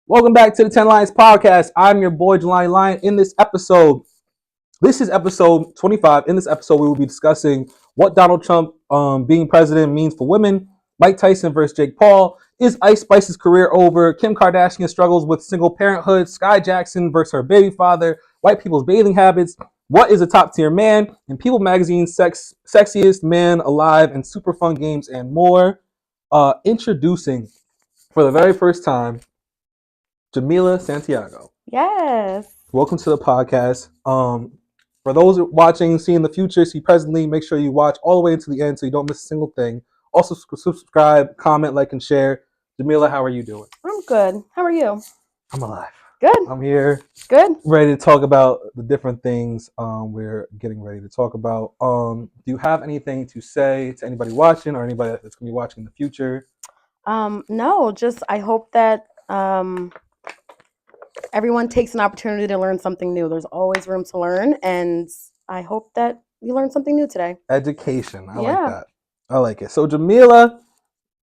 Welcome back to the 10 Lions podcast. I'm your boy, Jalani Lion. This is episode 25. In this episode, we will be discussing what Donald Trump being president means for women, Mike Tyson versus Jake Paul, is Ice Spice's career over, Kim Kardashian struggles with single parenthood, Skai Jackson versus her baby father, white people's bathing habits, what is a top tier man, and People Magazine's Sexiest Man Alive, and super fun games and more. Introducing for the very first time, Jamila Santiago. Yes. Welcome to the podcast. For those watching, see in the future, see presently, make sure you watch all the way until the end so you don't miss a single thing. Also, subscribe, comment, like, and share. Jamila, how are you doing? I'm good. How are you? I'm alive. Good. I'm here. Good. Ready to talk about the different things we're getting ready to talk about. Do you have anything to say to anybody watching or anybody that's going to be watching in the future? No, just I hope that everyone takes an opportunity to learn something new. There's always room to learn, and I hope that you learned something new today. Education. I like that. I like it. So, Jamila,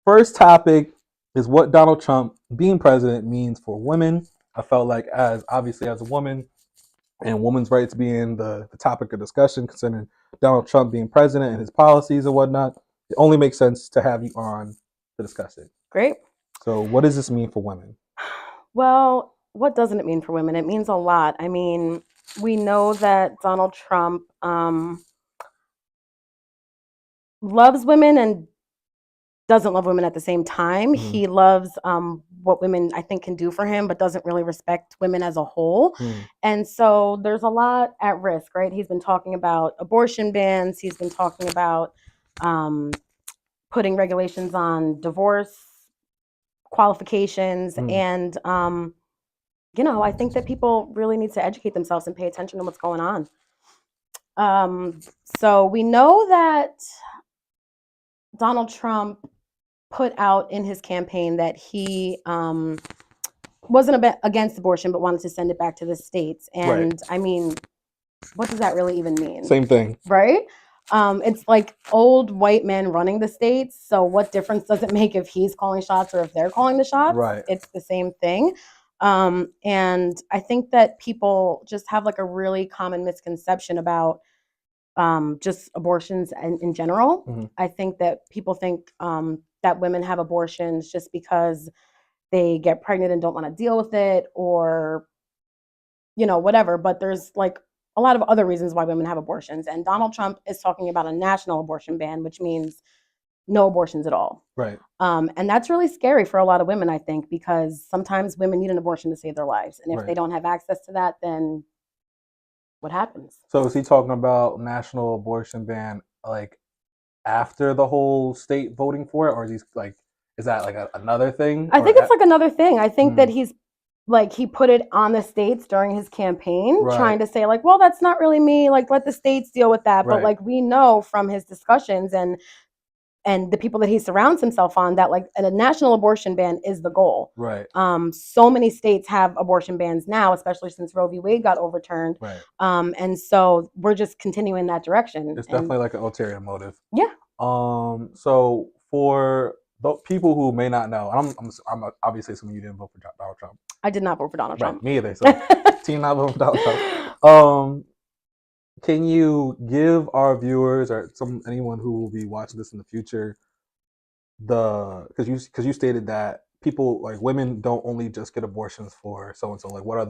first topic is what Donald Trump being president means for women. I felt like as a woman and women's rights being the topic of discussion concerning Donald Trump being president and his policies and whatnot, it only makes sense to have you on to discuss it. Great. So what does this mean for women? Well, what doesn't it mean for women? It means a lot. I mean, we know that Donald Trump loves women and doesn't love women at the same time. Mm-hmm. He loves what women, I think, can do for him, but doesn't really respect women as a whole. Mm. And so there's a lot at risk, right? He's been talking about abortion bans. He's been talking about putting regulations on divorce qualifications. Mm. And, I think that people really need to educate themselves and pay attention to what's going on. So we know that Donald Trump put out in his campaign that he wasn't against abortion, but wanted to send it back to the states. And right. I mean, what does that really even mean? Same thing. Right? It's like old white men running the states. So what difference does it make if he's calling shots or if they're calling the shots? Right. It's the same thing. And I think that people just have like a really common misconception about just abortions in general. Mm-hmm. I think that people think that women have abortions just because they get pregnant and don't want to deal with it or, whatever. But there's like a lot of other reasons why women have abortions. And Donald Trump is talking about a national abortion ban, which means no abortions at all. Right. And that's really scary for a lot of women, I think, because sometimes women need an abortion to save their lives. And if right. they don't have access to that, then what happens? So is he talking about national abortion ban like after the whole state voting for it, or is that like another thing? I think it's like another thing. I think that he put it on the states during his campaign, right. trying to say like, well, that's not really me. Like, let the states deal with that. Right. But like we know from his discussions and the people that he surrounds himself on that like a national abortion ban is the goal. Right. So many states have abortion bans now, especially since Roe v. Wade got overturned. Right. And so we're just continuing that direction. It's definitely like an ulterior motive. Yeah. So for the people who may not know, I'm obviously assuming you didn't vote for Donald Trump. I did not vote for Donald Trump. Me either. So team not vote for Donald Trump. Can you give our viewers or anyone who will be watching this in the future because you stated that people like women don't only just get abortions for so and so, like what are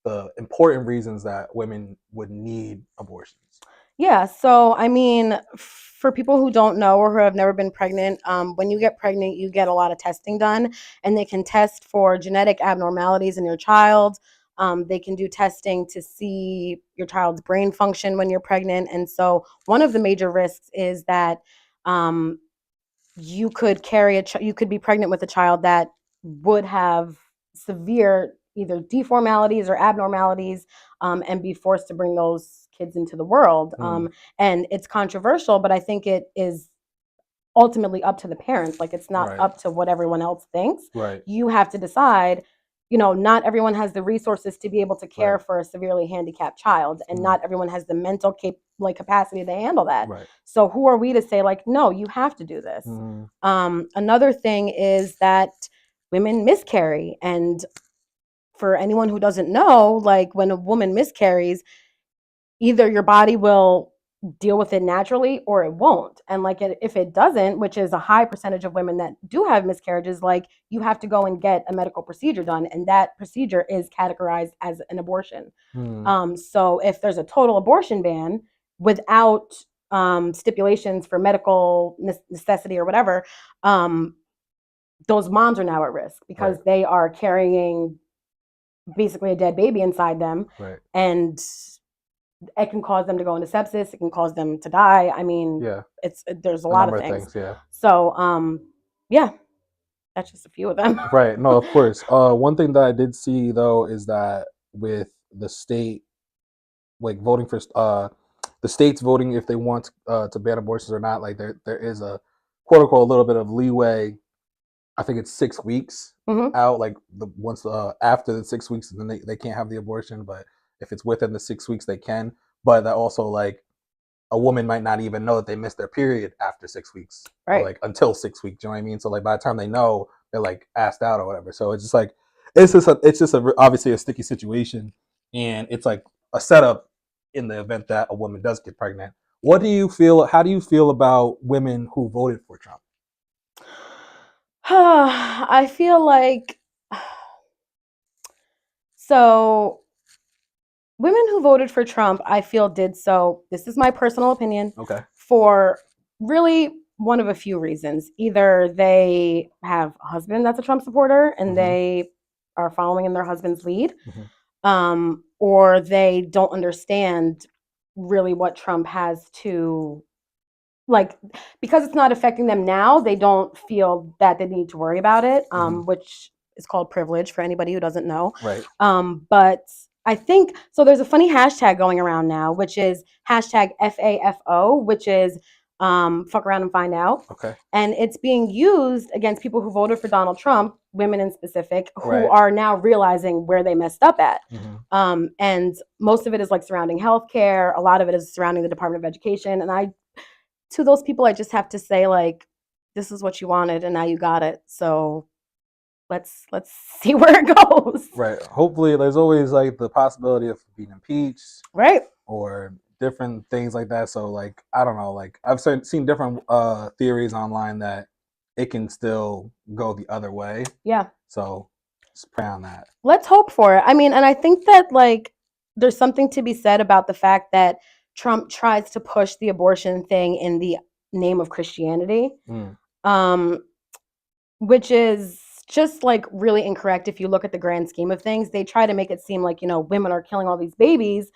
the important reasons that women would need abortions? Yeah, so I mean, for people who don't know or who have never been pregnant, when you get pregnant, you get a lot of testing done, and they can test for genetic abnormalities in your child. They can do testing to see your child's brain function when you're pregnant. And so one of the major risks is that you could you could be pregnant with a child that would have severe either deformalities or abnormalities and be forced to bring those kids into the world. And it's controversial, but I think it is ultimately up to the parents. Like it's not right. up to what everyone else thinks. Right. You have to decide. Not everyone has the resources to be able to care right. for a severely handicapped child, and not everyone has the mental capacity to handle that. Right. So who are we to say like, no, you have to do this? Another thing is that women miscarry. And for anyone who doesn't know, like when a woman miscarries, either your body will deal with it naturally or it won't. And like if it doesn't, which is a high percentage of women that do have miscarriages, like you have to go and get a medical procedure done, and that procedure is categorized as an abortion. So if there's a total abortion ban without stipulations for medical necessity or whatever, those moms are now at risk because they are carrying basically a dead baby inside them, and it can cause them to go into sepsis. It can cause them to die. I mean, there's a lot of things. So, yeah, that's just a few of them. Right. No, of course. One thing that I did see though is that with the state, like voting for the states voting if they want to ban abortions or not, like there is a quote unquote a little bit of leeway. I think it's 6 weeks out. Like once after the 6 weeks, then they can't have the abortion. But if it's within the 6 weeks, they can. But that also, like, a woman might not even know that they missed their period after 6 weeks, or like until 6 weeks. You know what I mean? So like by the time they know, they're like asked out or whatever. So it's just like it's just obviously a sticky situation, and it's like a setup in the event that a woman does get pregnant. What do you feel? How do you feel about women who voted for Trump? I feel like so women who voted for Trump, I feel did so, this is my personal opinion, for really one of a few reasons. Either they have a husband that's a Trump supporter and they are following in their husband's lead, or they don't understand really what Trump has to, like, because it's not affecting them now, they don't feel that they need to worry about it, which is called privilege for anybody who doesn't know. But I think, so there's a funny hashtag going around now, which is hashtag FAFO, which is fuck around and find out. And it's being used against people who voted for Donald Trump, women in specific, who are now realizing where they messed up at. And most of it is like surrounding healthcare. A lot of it is surrounding the Department of Education. And to those people, I just have to say, like, this is what you wanted and now you got it. So let's see where it goes. Hopefully there's always like the possibility of being impeached. Or different things like that. So like, I don't know, like I've seen different theories online that it can still go the other way. So just pray on that. Let's hope for it. I mean, and I think that like there's something to be said about the fact that Trump tries to push the abortion thing in the name of Christianity, which is just like really incorrect. If you look at the grand scheme of things, they try to make it seem like, you know, women are killing all these babies,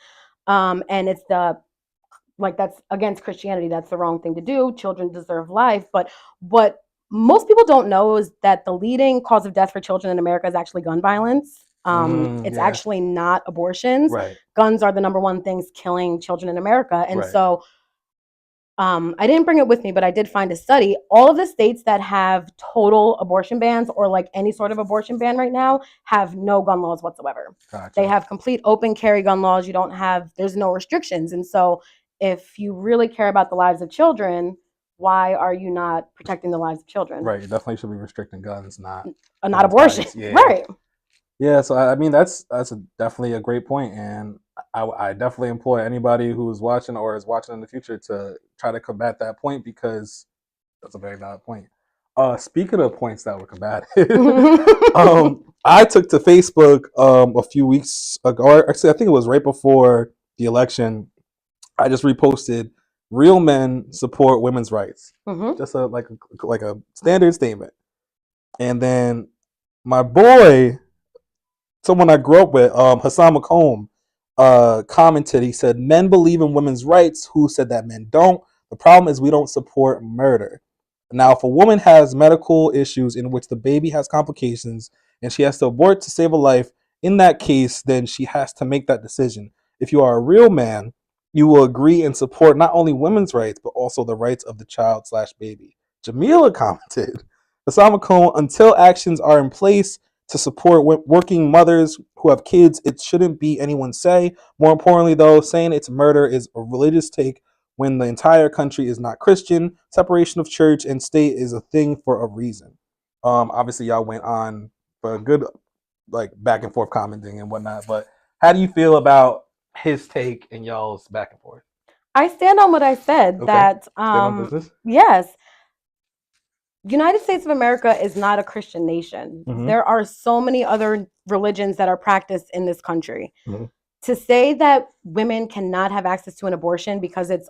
and it's that's against Christianity. That's the wrong thing to do. Children deserve life. But what most people don't know is that the leading cause of death for children in America is actually gun violence. It's actually not abortions. Guns are the number one things killing children in America. And so I didn't bring it with me, but I did find a study. All of the states that have total abortion bans or like any sort of abortion ban right now have no gun laws whatsoever. They have complete open carry gun laws. There's no restrictions. And so if you really care about the lives of children, why are you not protecting the lives of children? You definitely should be restricting guns, not abortion. Yeah, so I mean that's definitely a great point, and I definitely implore anybody who's watching or is watching in the future to try to combat that point, because that's a very valid point. Speaking of points that were combated, I took to Facebook a few weeks ago, or actually I think it was right before the election. I just reposted "Real men support women's rights," just like a standard statement, and then my boy, someone I grew up with, Hassan McComb, commented. He said, "Men believe in women's rights. Who said that men don't? The problem is we don't support murder. Now, if a woman has medical issues in which the baby has complications and she has to abort to save a life, in that case, then she has to make that decision. If you are a real man, you will agree and support not only women's rights, but also the rights of the child/baby." Jamila commented, Hassan McComb, "Until actions are in place to support working mothers who have kids, it shouldn't be anyone's say. More importantly, though, saying it's murder is a religious take when the entire country is not Christian. Separation of church and state is a thing for a reason." Obviously, y'all went on for a good like back and forth commenting and whatnot. But how do you feel about his take and y'all's back and forth? I stand on what I said. Okay. That Stand on business. yes, United States of America is not a Christian nation. Mhm. There are so many other religions that are practiced in this country. Mhm. To say that women cannot have access to an abortion because it's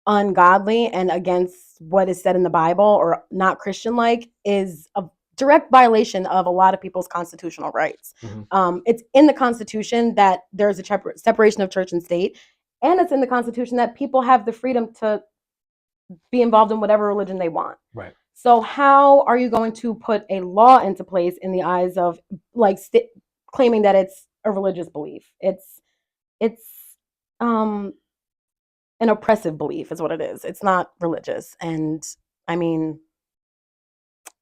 ungodly and against what is said in the Bible or not Christian-like is a direct violation of a lot of people's constitutional rights. Mhm. It's in the Constitution that there's a separation of church and state, and it's in the Constitution that people have the freedom to be involved in whatever religion they want. Right. So how are you going to put a law into place in the eyes of like claiming that it's a religious belief? It's um an oppressive belief is what it is. It's not religious. And I mean,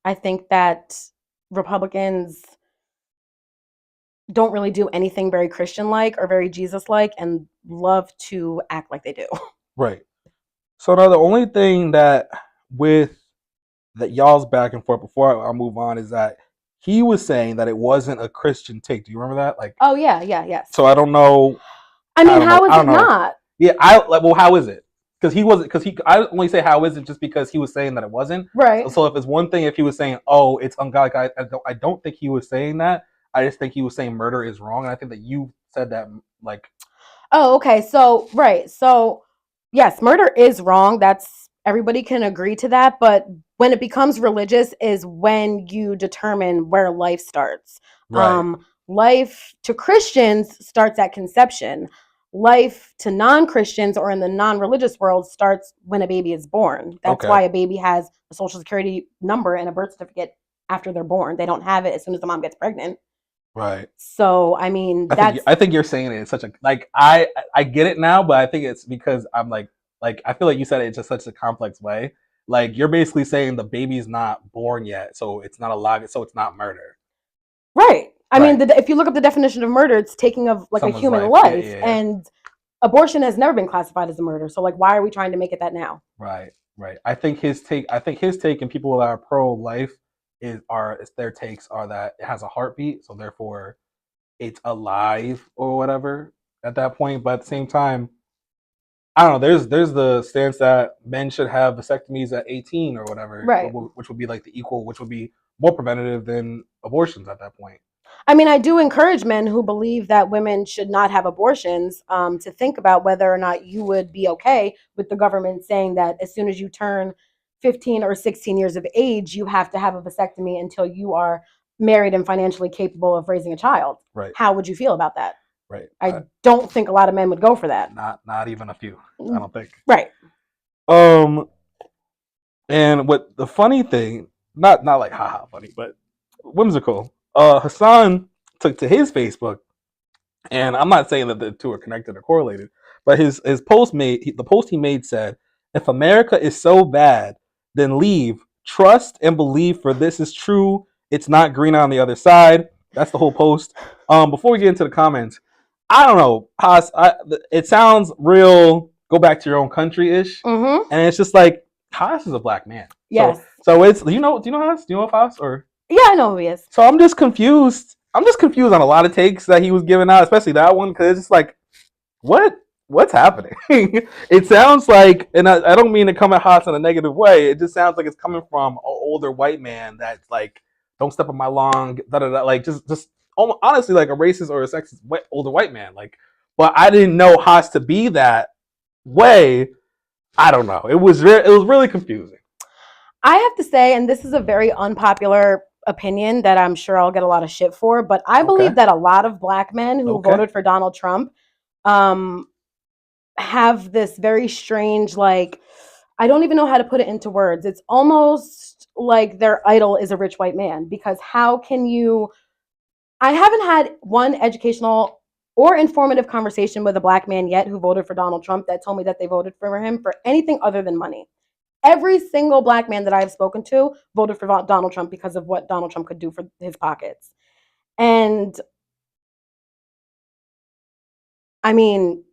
I think that Republicans don't really do anything very Christian-like or very Jesus-like and love to act like they do. Right. So now the only thing that with that y'all's back and forth before I move on is that he was saying that it wasn't a Christian take. Do you remember that? Like, Oh yeah, yes. so I don't know. I mean, how is it not? Yeah, I like. Well, how is it? Because he wasn't. Because he. I only say how is it just because he was saying that it wasn't. Right. So if it's one thing, if he was saying, "Oh, it's ungodly," I don't think he was saying that. I just think he was saying murder is wrong, and I think that you said that like. Oh, okay. So right. So yes, murder is wrong. That's everybody can agree to that. But when it becomes religious is when you determine where life starts. Right. Life to Christians starts at conception. Life to non-Christians or in the non-religious world starts when a baby is born. That's why a baby has a social security number and a birth certificate after they're born. They don't have it as soon as the mom gets pregnant. Right. So I mean, I think you're saying it in such a like I get it now, but I think it's because I'm like I feel like you said it in just such a complex way. Like you're basically saying the baby's not born yet, so it's not alive, so it's not murder. Right. I mean, if you look up the definition of murder, it's taking of like Someone's a human life, and abortion has never been classified as a murder. So like, why are we trying to make it that now? Right. I think his take and people that are pro-life their takes are that it has a heartbeat, so therefore it's alive or whatever at that point. But at the same time, I don't know. There's the stance that men should have vasectomies at 18 or whatever, right? Which would be like the equal, which would be more preventative than abortions at that point. I mean, I do encourage men who believe that women should not have abortions to think about whether or not you would be okay with the government saying that as soon as you turn 15 or 16 years of age, you have to have a vasectomy until you are married and financially capable of raising a child. Right. How would you feel about that? Right. I don't think a lot of men would go for that. Not even a few. I don't think. Right. And what the funny thing, not like haha funny, but whimsical. Hassan took to his Facebook, and I'm not saying that the two are connected or correlated, but his post the post he made said, "If America is so bad, then leave. Trust and believe, for this is true. It's not green on the other side." That's the whole post. Before we get into the comments, I don't know, Haas. It sounds real. Go back to your own country ish, and it's just like Haas is a black man. Yes. So it's do you know Haas? Do you know Haas or? Yeah, I know who he is. So I'm just confused. I'm just confused on a lot of takes that he was giving out, especially that one, because it's just like, what's happening? It sounds like, and I don't mean to come at Haas in a negative way. It just sounds like it's coming from an older white man that's like, don't step on my lawn, like just honestly like a racist or a sexist older white man. Like, but I didn't know Haas to be that way. I don't know. It was really confusing. I have to say, and this is a very unpopular opinion that I'm sure I'll get a lot of shit for, but I believe that a lot of black men who voted for Donald Trump have this very strange, like, I don't even know how to put it into words. It's almost like their idol is a rich white man, because how can you, I haven't had one educational or informative conversation with a black man yet who voted for Donald Trump that told me that they voted for him for anything other than money. Every single black man that I have spoken to voted for Donald Trump because of what Donald Trump could do for his pockets. And I mean,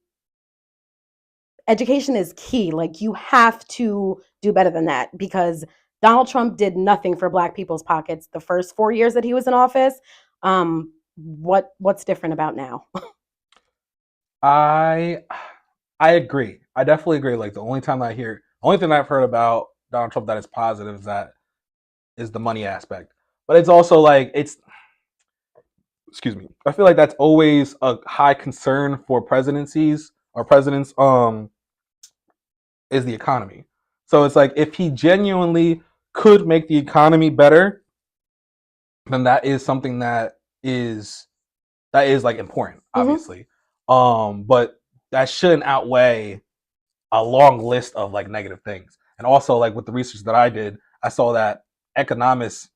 education is key. Like, you have to do better than that, because Donald Trump did nothing for Black people's pockets the first 4 years that he was in office. What's different about now? I agree. I definitely agree. Like the only thing I've heard about Donald Trump that is positive is the money aspect. But it's also like excuse me. I feel like that's always a high concern for presidencies or presidents. Is the economy. So it's like if he genuinely could make the economy better, then that is something that is like important, obviously. But that shouldn't outweigh a long list of like negative things. And also like with the research that I did, I saw that economists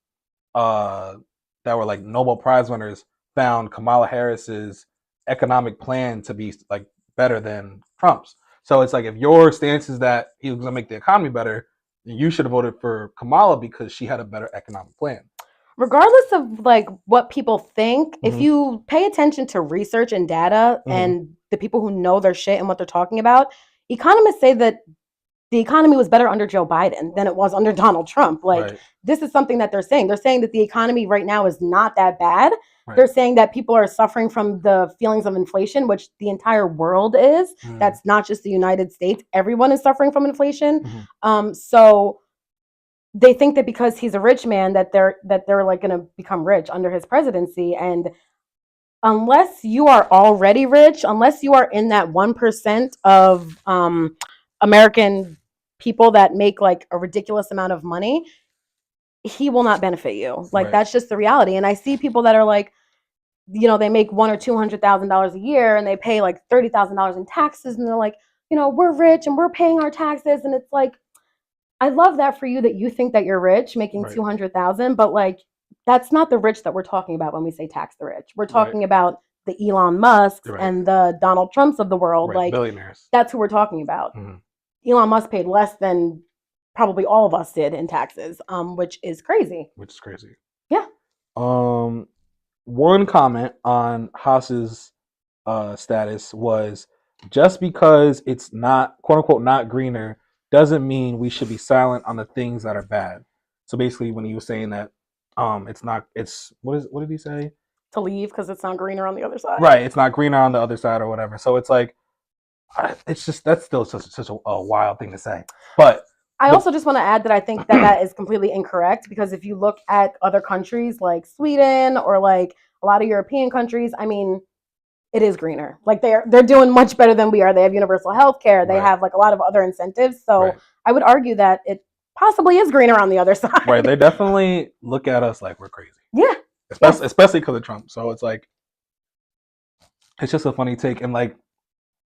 that were like Nobel Prize winners found Kamala Harris's economic plan to be like better than Trump's. So it's like if your stance is that he was going to make the economy better, then you should have voted for Kamala because she had a better economic plan. Regardless of like what people think, if you pay attention to research and data and the people who know their shit and what they're talking about, economists say that the economy was better under Joe Biden than it was under Donald Trump. Like this is something that they're saying. They're saying that the economy right now is not that bad. They're saying that people are suffering from the feelings of inflation, which the entire world is. That's not just the United States. Everyone is suffering from inflation. So they think that because he's a rich man that they're like going to become rich under his presidency. And unless you are already rich, unless you are in that 1% of American people that make like a ridiculous amount of money, he will not benefit you. Like that's just the reality. And I see people that are like, you know, they make $100,000 or $200,000 a year and they pay like $30,000 in taxes, and they're like, you know, we're rich and we're paying our taxes. And it's like, I love that for you that you think that you're rich making 200,000, but like that's not the rich that we're talking about when we say tax the rich. We're talking about the Elon Musks and the Donald Trumps of the world, like billionaires. That's who we're talking about. Elon Musk paid less than probably all of us did in taxes, which is crazy. Yeah. One comment on Haas's status was just because it's not quote unquote not greener doesn't mean we should be silent on the things that are bad. So basically, when he was saying that what did he say? To leave because it's not greener on the other side. Right, it's not greener on the other side or whatever. So it's like, it's just that's still such a wild thing to say. But I also just want to add that I think that is completely incorrect, because if you look at other countries like Sweden or like a lot of European countries, I mean, it is greener. Like they're doing much better than we are. They have universal health care. They have like a lot of other incentives. So I would argue that it possibly is greener on the other side. Right. They definitely look at us like we're crazy. Yeah. Especially because of Trump. So it's like, it's just a funny take. And like,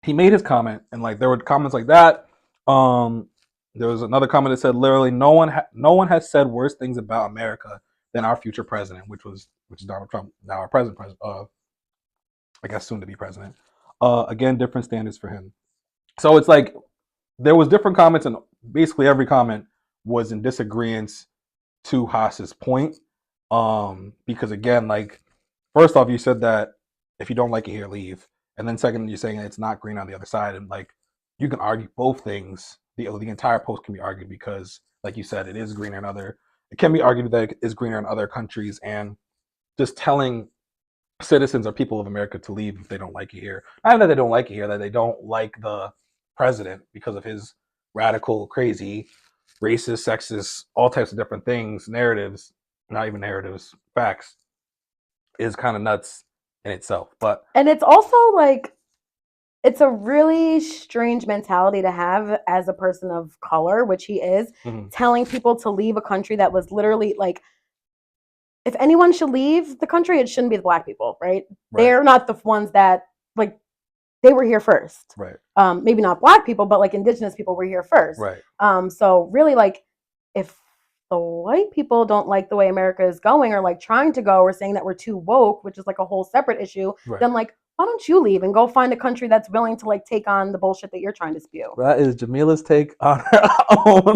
he made his comment, and like there were comments like that. There was another comment that said literally no one has said worse things about America than our future president, which is Donald Trump, now our present president, I guess soon to be president. Again, different standards for him. So it's like there was different comments, and basically every comment was in disagreement to Haas's point. Because again, like first off, you said that if you don't like it here, leave. And then second, you're saying it's not green on the other side. And like, you can argue both things. The entire post can be argued because, like you said, it is greener in it can be argued that it is greener in other countries. And just telling citizens or people of America to leave if they don't like it here. Not that they don't like it here, that they don't like the president because of his radical, crazy, racist, sexist, all types of different things, narratives, not even narratives, facts, is kind of nuts in itself. And it's also like, it's a really strange mentality to have as a person of color, which he is, telling people to leave a country that was literally like, if anyone should leave the country, it shouldn't be the Black people, right? They're not the ones that, like, they were here first. Maybe not Black people, but like indigenous people were here first. So really, like, if the white people don't like the way America is going, or like trying to go, or saying that we're too woke, which is like a whole separate issue, then like, why don't you leave and go find a country that's willing to like take on the bullshit that you're trying to spew? That is Jamila's take on her own.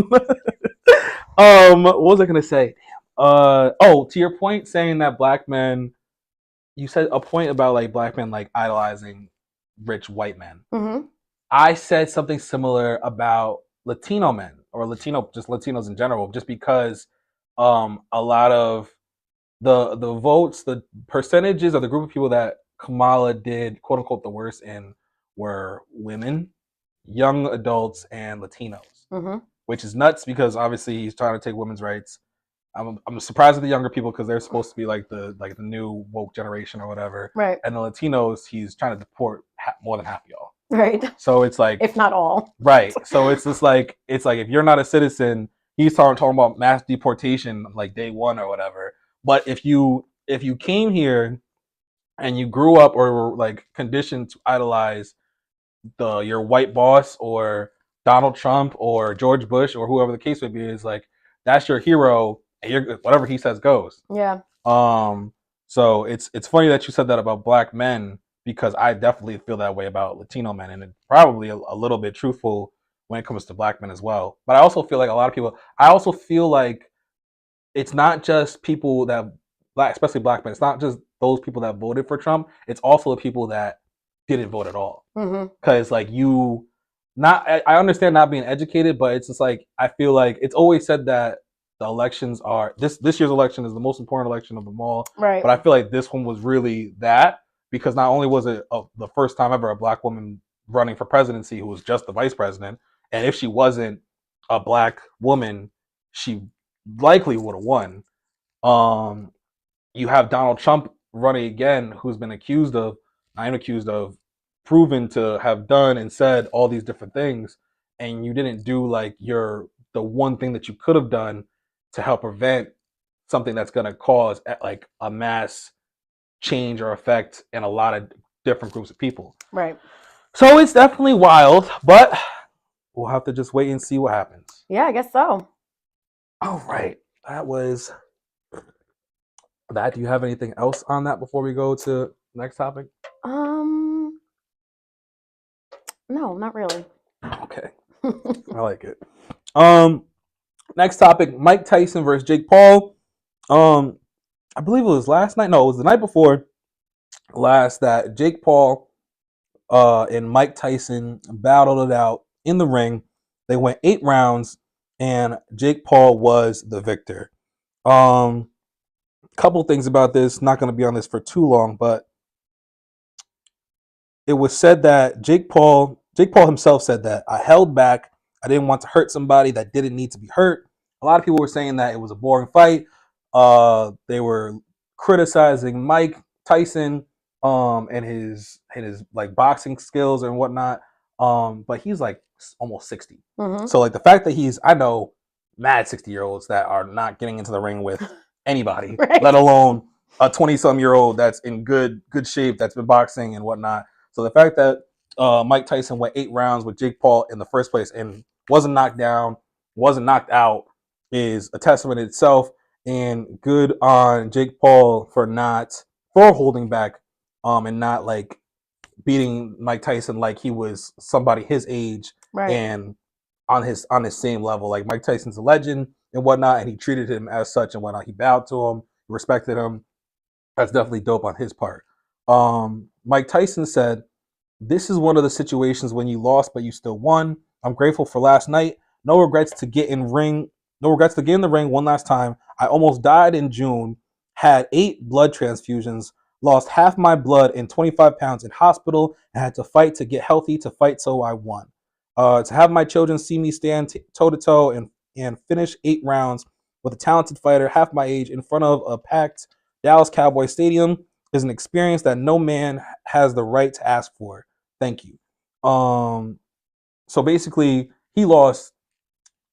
What was I gonna say? To your point, saying that Black men, you said a point about like Black men like idolizing rich white men. I said something similar about Latino men or Latino, just Latinos in general, just because a lot of the votes, the percentages of the group of people that Kamala did quote unquote the worst in were women, young adults, and Latinos, which is nuts because obviously he's trying to take women's rights. I'm surprised at the younger people because they're supposed to be like the new woke generation or whatever. Right. And the Latinos, he's trying to deport more than half of y'all. Right. So it's like, if not all. Right. So it's just like if you're not a citizen, he's talking about mass deportation like day one or whatever. But if you came here and you grew up or were like conditioned to idolize your white boss or Donald Trump or George Bush or whoever the case may be, is like that's your hero and whatever he says goes. Yeah. So it's funny that you said that about black men because I definitely feel that way about Latino men, and it's probably a little bit truthful when it comes to black men as well. But I also feel like a lot of people. I also feel like it's not just people that especially black men. It's not just those people that voted for Trump. It's also the people that didn't vote at all. Because like I understand not being educated, but it's just like I feel like it's always said that the elections are this year's election is the most important election of them all. Right. But I feel like this one was really that because not only was it the first time ever a black woman running for presidency who was just the vice president, and if she wasn't a black woman, she likely would have won. You have Donald Trump running again, who's been proven to have done and said all these different things, and you didn't do like the one thing that you could have done to help prevent something that's going to cause like a mass change or effect in a lot of different groups of people. Right. So it's definitely wild, but we'll have to just wait and see what happens. Yeah, I guess so. All right. That was that. Do you have anything else on that before we go to next topic? No, not really. Okay. I like it. Next topic, Mike Tyson versus Jake Paul. I believe it was last night. No, it was the night before last that Jake Paul and Mike Tyson battled it out in the ring. They went 8 rounds, and Jake Paul was the victor. Couple things about this. Not going to be on this for too long, but it was said that Jake Paul himself said that I held back. I didn't want to hurt somebody that didn't need to be hurt. A lot of people were saying that it was a boring fight. They were criticizing Mike Tyson and his like boxing skills and whatnot. But he's like almost 60. So like the fact that I know mad 60-year-olds that are not getting into the ring with anybody, right, let alone a 20-some-year-old that's in good shape, that's been boxing and whatnot. So the fact that Mike Tyson went 8 rounds with Jake Paul in the first place and wasn't knocked down, wasn't knocked out, is a testament in itself. And good on Jake Paul for holding back and not like beating Mike Tyson like he was somebody his age, right, and on his same level. Like Mike Tyson's a legend and whatnot, and he treated him as such and whatnot. He bowed to him, respected him. That's definitely dope on his part. Mike Tyson said, "This is one of the situations when you lost, but you still won. I'm grateful for last night. No regrets to get in the ring one last time. I almost died in June, had 8 blood transfusions, lost half my blood and 25 pounds in hospital, and had to fight to get healthy to fight, so I won. To have my children see me stand toe-to-toe and finish 8 rounds with a talented fighter half my age in front of a packed Dallas Cowboys stadium is an experience that no man has the right to ask for. Thank you." So basically, he lost,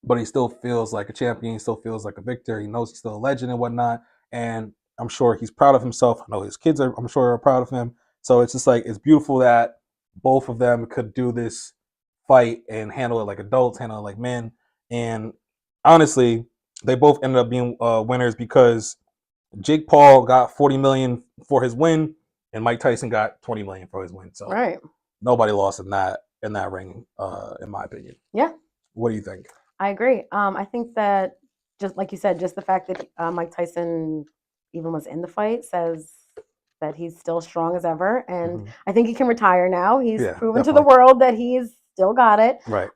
but he still feels like a champion. He still feels like a victor. He knows he's still a legend and whatnot. And I'm sure he's proud of himself. I know his kids I'm sure are proud of him. So it's just like, it's beautiful that both of them could do this fight and handle it like adults, handle it like men. And honestly, they both ended up being winners because Jake Paul got $40 million for his win, and Mike Tyson got $20 million for his win. So right, nobody lost in that ring, in my opinion. Yeah. What do you think? I agree. I think that, just like you said, just the fact that Mike Tyson even was in the fight says that he's still strong as ever, and I think he can retire now. He's proven to the world that he's still got it. Right.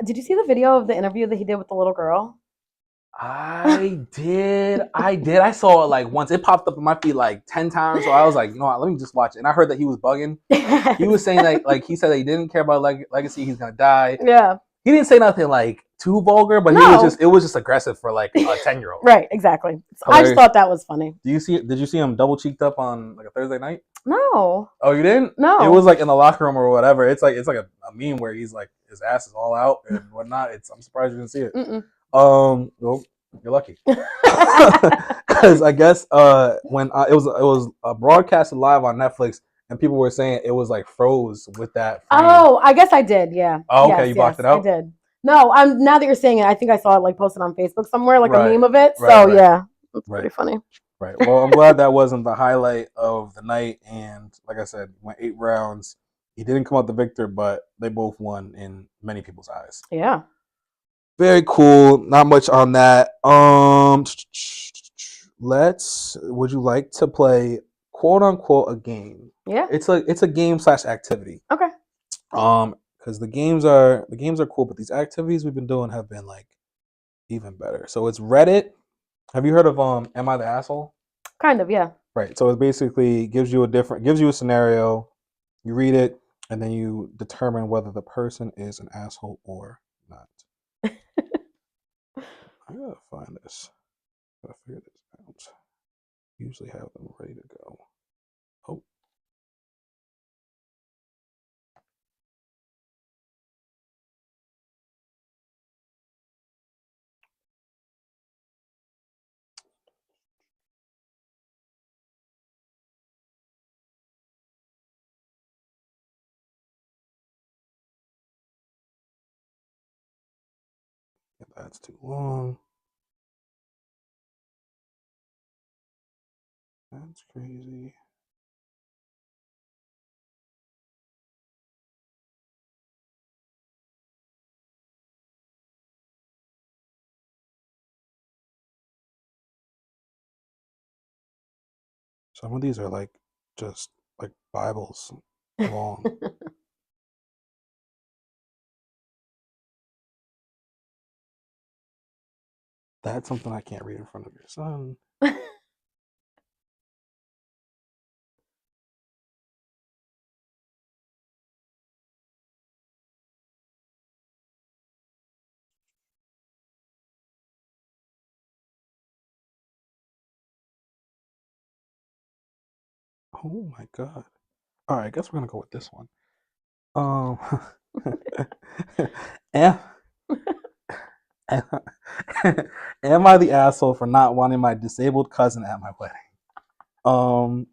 Did you see the video of the interview that he did with the little girl? I did. I saw it like once. It popped up on my feed like 10 times. So I was like, you know what, let me just watch it. And I heard that he was bugging. He was saying that, like, he said that he didn't care about legacy. He's going to die. Yeah. He didn't say nothing like too vulgar, but it was just aggressive for like a 10-year-old. Right, exactly. I just thought that was funny. Did you see him double cheeked up on like a Thursday night? No. Oh, you didn't? No. It was like in the locker room or whatever. It's like a meme where he's like his ass is all out and whatnot. I'm surprised you didn't see it. Well, you're lucky. Because I guess when it was broadcasted live on Netflix, and people were saying it was like froze with that frame. Oh, I guess I did. Yeah. Oh, okay, you blocked it out. I did. No, now that you're saying it, I think I saw it like posted on Facebook somewhere, like a meme of it. Right, so yeah, it's pretty funny. Right. Well, I'm glad that wasn't the highlight of the night. And like I said, went 8 rounds. He didn't come out the victor, but they both won in many people's eyes. Yeah. Very cool. Not much on that. Would you like to play quote unquote a game? Yeah. It's a game / activity. Okay. Because the games are cool, but these activities we've been doing have been like even better. So it's Reddit. Have you heard of Am I the Asshole? Kind of, yeah. Right. So it basically gives you a scenario, you read it, and then you determine whether the person is an asshole or not. I gotta find this. Gotta figure this out. Usually have them ready to go. Oh. If that's too long. That's crazy. Some of these are like just like Bibles long. That's something I can't read in front of your son. Oh my god. All right, I guess we're gonna go with this one. am, am I the asshole for not wanting my disabled cousin at my wedding?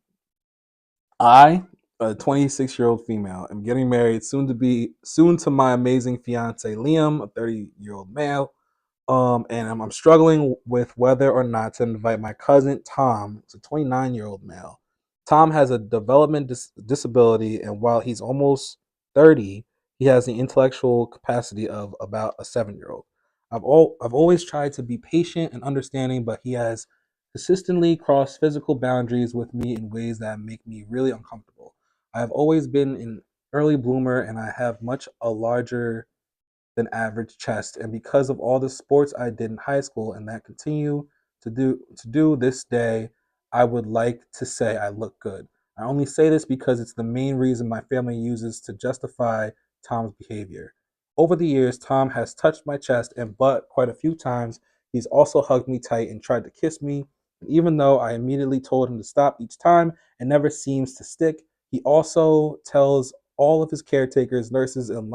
I, a 26-year-old female, am getting married soon to my amazing fiance Liam, a 30-year-old male. And I'm struggling with whether or not to invite my cousin Tom, who's a 29-year-old male. Tom has a development disability, and while he's almost 30, he has the intellectual capacity of about a 7-year-old. I've always tried to be patient and understanding, but he has consistently crossed physical boundaries with me in ways that make me really uncomfortable. I have always been an early bloomer, and I have much a larger than average chest, and because of all the sports I did in high school and that continue to do this day, I would like to say I look good. I only say this because it's the main reason my family uses to justify Tom's behavior. Over the years, Tom has touched my chest and butt quite a few times. He's also hugged me tight and tried to kiss me. And even though I immediately told him to stop each time, it never seems to stick. He also tells all of his caretakers, nurses, and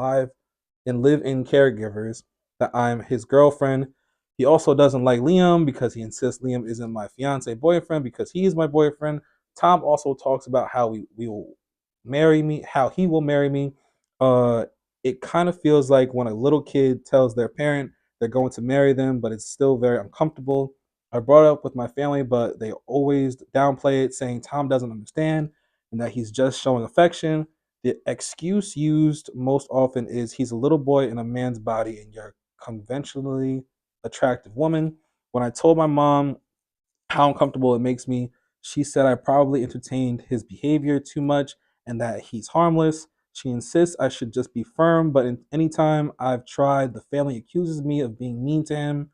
live-in caregivers that I'm his girlfriend. He also doesn't like Liam because he insists Liam isn't my fiance boyfriend because he is my boyfriend. Tom also talks about how we will marry me, how he will marry me. It kind of feels like when a little kid tells their parent they're going to marry them, but it's still very uncomfortable. I brought it up with my family, but they always downplay it, saying Tom doesn't understand and that he's just showing affection. The excuse used most often is he's a little boy in a man's body and you're a conventionally attractive woman. When I told my mom how uncomfortable it makes me, she said I probably entertained his behavior too much and that he's harmless. She insists I should just be firm, but anytime I've tried, the family accuses me of being mean to him.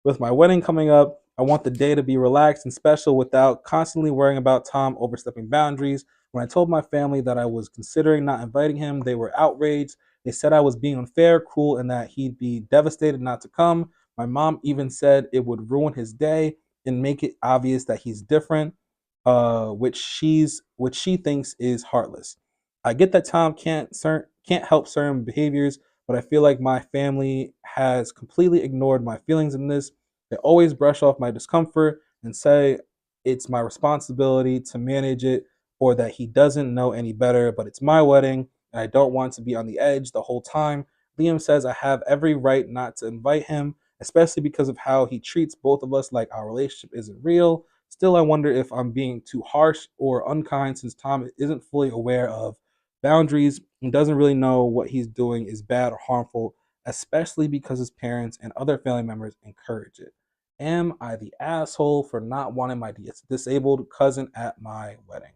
With my wedding coming up, I want the day to be relaxed and special without constantly worrying about Tom overstepping boundaries. When I told my family that I was considering not inviting him, they were outraged. They said I was being unfair, cruel, and that he'd be devastated not to come. My mom even said it would ruin his day and make it obvious that he's different, which she thinks is heartless. I get that Tom can't help certain behaviors, but I feel like my family has completely ignored my feelings in this. They always brush off my discomfort and say it's my responsibility to manage it or that he doesn't know any better, but it's my wedding and I don't want to be on the edge the whole time. Liam says I have every right not to invite him, especially because of how he treats both of us like our relationship isn't real. Still, I wonder if I'm being too harsh or unkind since Tom isn't fully aware of boundaries and doesn't really know what he's doing is bad or harmful, especially because his parents and other family members encourage it. Am I the asshole for not wanting my disabled cousin at my wedding?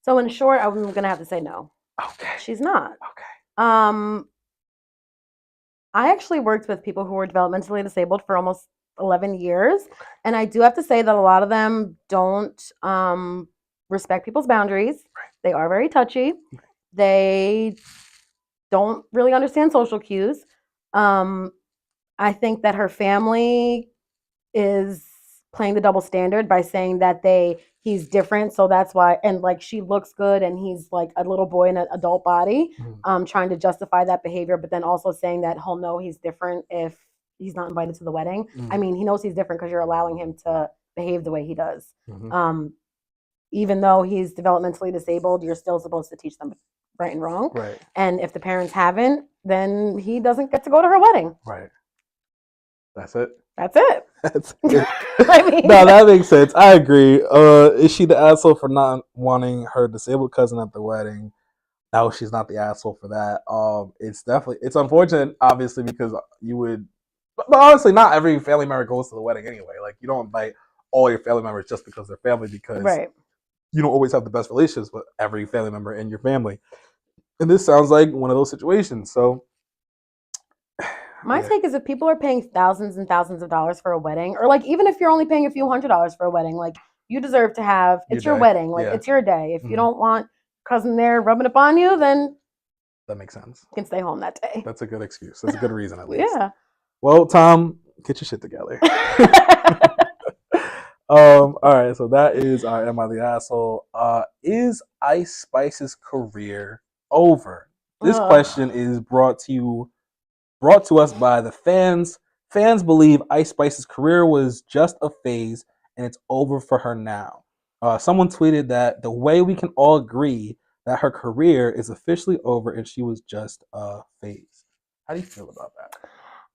So in short, I'm gonna have to say no. Okay. She's not. Okay. I actually worked with people who were developmentally disabled for almost 11 years, and I do have to say that a lot of them don't respect people's boundaries. Right. They are very touchy. They don't really understand social cues. I think that her family is playing the double standard by saying that he's different, so that's why, and like she looks good and he's like a little boy in an adult body, trying to justify that behavior, but then also saying that he'll know he's different if he's not invited to the wedding. I mean, he knows he's different because you're allowing him to behave the way he does. Even though he's developmentally disabled, you're still supposed to teach them right and wrong. Right. And if the parents haven't, then he doesn't get to go to her wedding. Right. That's it. That's it. That's it. I mean, no, that makes sense. I agree. Is she the asshole for not wanting her disabled cousin at the wedding? No, she's not the asshole for that. It's unfortunate, obviously, because you would, but honestly, not every family member goes to the wedding anyway. Like, you don't invite all your family members just because they're family, because you don't always have the best relationships with every family member in your family. And this sounds like one of those situations. So my take is if people are paying thousands and thousands of dollars for a wedding, or like even if you're only paying a few $100s for a wedding, like you deserve to have, it's your wedding, like it's your day. If you don't want cousin there rubbing up on you, then that makes sense. You can stay home that day. That's a good excuse. That's a good reason at least. Yeah. Well, Tom, get your shit together. All right, so that is our Am I the Asshole? Is Ice Spice's career over? This question is brought to us by the fans. Fans believe Ice Spice's career was just a phase and it's over for her now. Someone tweeted that the way we can all agree that her career is officially over and she was just a phase. How do you feel about that?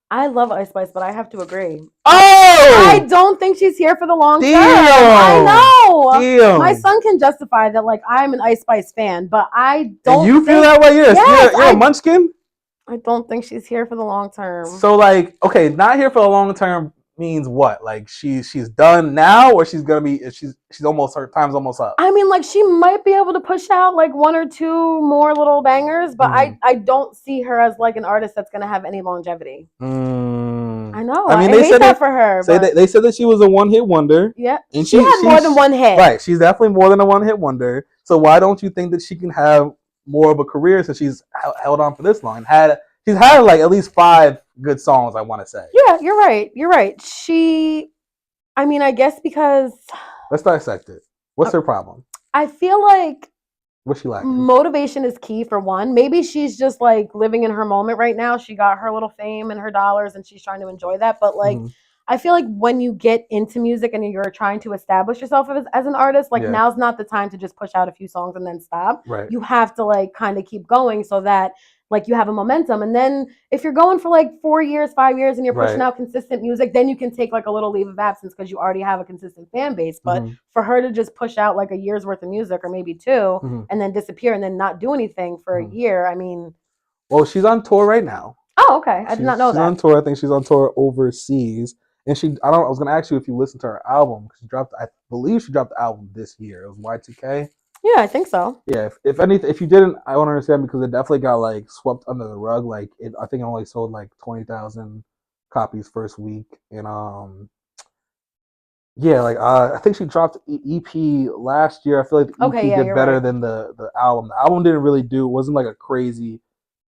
I love Ice Spice, but I have to agree. Oh! I don't think she's here for the long term. I know. Damn. My son can justify that, like, I'm an Ice Spice fan, but I don't. And you feel that way? You're a munchkin? I don't think she's here for the long term. So, like, okay, not here for the long term means what? Like, she's done now, or she's gonna be? She's almost, her time's almost up. I mean, like, she might be able to push out like one or two more little bangers, but I don't see her as like an artist that's gonna have any longevity. I know. I mean, they hate that for her. They said that she was a one-hit wonder. Yeah, and she had more than one hit. Right, she's definitely more than a one-hit wonder. So why don't you think that she can have more of a career since she's held on for this long? She's had like at least 5 good songs, I want to say. Yeah, you're right. I mean, I guess because... Let's dissect it. What's her problem? I feel like... What's she lacking? Motivation is key for one. Maybe she's just like living in her moment right now. She got her little fame and her dollars and she's trying to enjoy that. But like, I feel like when you get into music and you're trying to establish yourself as an artist, like now's not the time to just push out a few songs and then stop. Right. You have to like kind of keep going so that like you have a momentum. And then if you're going for like 4 years, 5 years and you're pushing out consistent music, then you can take like a little leave of absence because you already have a consistent fan base. But for her to just push out like a year's worth of music or maybe 2 and then disappear and then not do anything for a year, I mean. Well, she's on tour right now. Oh, okay. I did not know that. She's on tour. I think she's on tour overseas. And I was going to ask you if you listened to her album. I believe she dropped the album this year. It was Y2K. Yeah, I think so. Yeah, if anything, if you didn't, I don't understand because it definitely got like swept under the rug. Like I think it only sold like 20,000 copies first week, and yeah, like I think she dropped EP last year. I feel like the Okay, EP yeah, did you're better right. than the album. The album didn't really do. Wasn't like a crazy,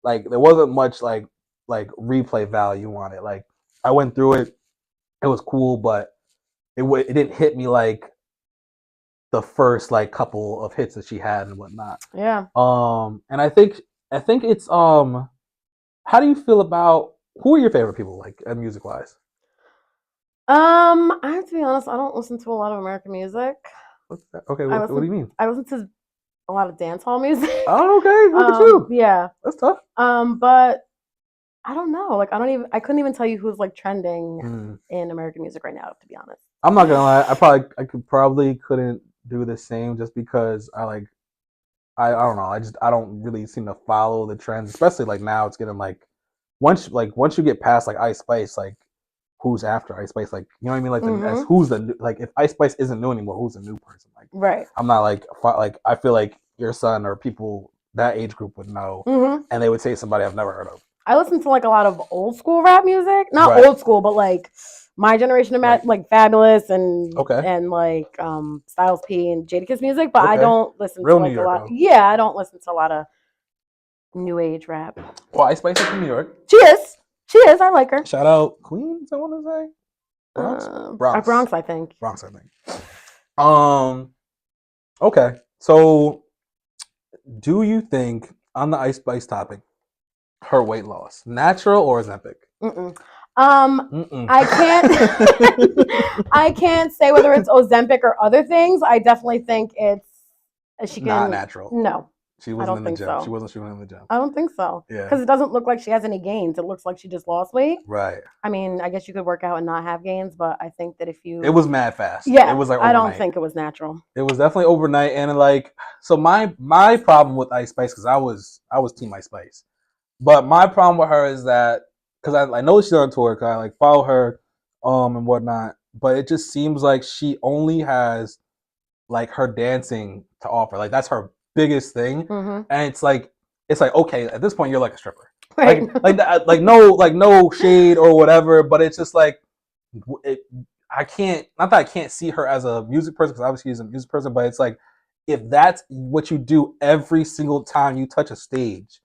like there wasn't much like replay value on it. Like I went through it, it was cool, but it didn't hit me like the first like couple of hits that she had and whatnot. Yeah. And I think it's how do you feel about who are your favorite people like music wise? I have to be honest, I don't listen to a lot of American music. What's that? Okay, I what do listen you mean? I listen to a lot of dance hall music. Oh, okay, look at you. Yeah. That's tough. But I don't know. Like I couldn't even tell you who's like trending Mm. in American music right now, to be honest. I'm not gonna lie. I couldn't do the same just because I don't know. I don't really seem to follow the trends, especially like now. It's getting like once you get past like Ice Spice, like who's after Ice Spice? Like you know what I mean? Like as who's the like if Ice Spice isn't new anymore, who's the new person? Like Right. I'm not like I feel like your son or people that age group would know, and they would say somebody I've never heard of. I listen to like a lot of old school rap music, not Right. old school, but like my generation of like Fabulous and like Styles P and Jadakiss music. But I don't listen Real to like New York, a lot. though. Yeah, I don't listen to a lot of new age rap. Well, Ice Spice is from New York. She is. She is. I like her. Shout out Queens. I want to say Bronx. Bronx, I think. Bronx, I think. Okay. So, do you think on the Ice Spice topic, her weight loss natural or Ozempic? I can't. I can't say whether it's Ozempic or other things. I definitely think it's she can not natural. No, she wasn't in the gym. So. She wasn't shooting in the gym. I don't think so. Yeah, because it doesn't look like she has any gains. It looks like she just lost weight. Right. I mean, I guess you could work out and not have gains, but I think that if you, it was mad fast. Yeah, it was like overnight. I don't think it was natural. It was definitely overnight, and like so my problem with Ice Spice because I was Team Ice Spice, but my problem with her is that because I know she's on tour, cause I like follow her, and whatnot, but it just seems like she only has like her dancing to offer. Like that's her biggest thing, and it's like okay, at this point you're like a stripper, right? like no shade or whatever, but it's just like I can't, not that I can't see her as a music person because obviously she's a music person, but it's like if that's what you do every single time you touch a stage,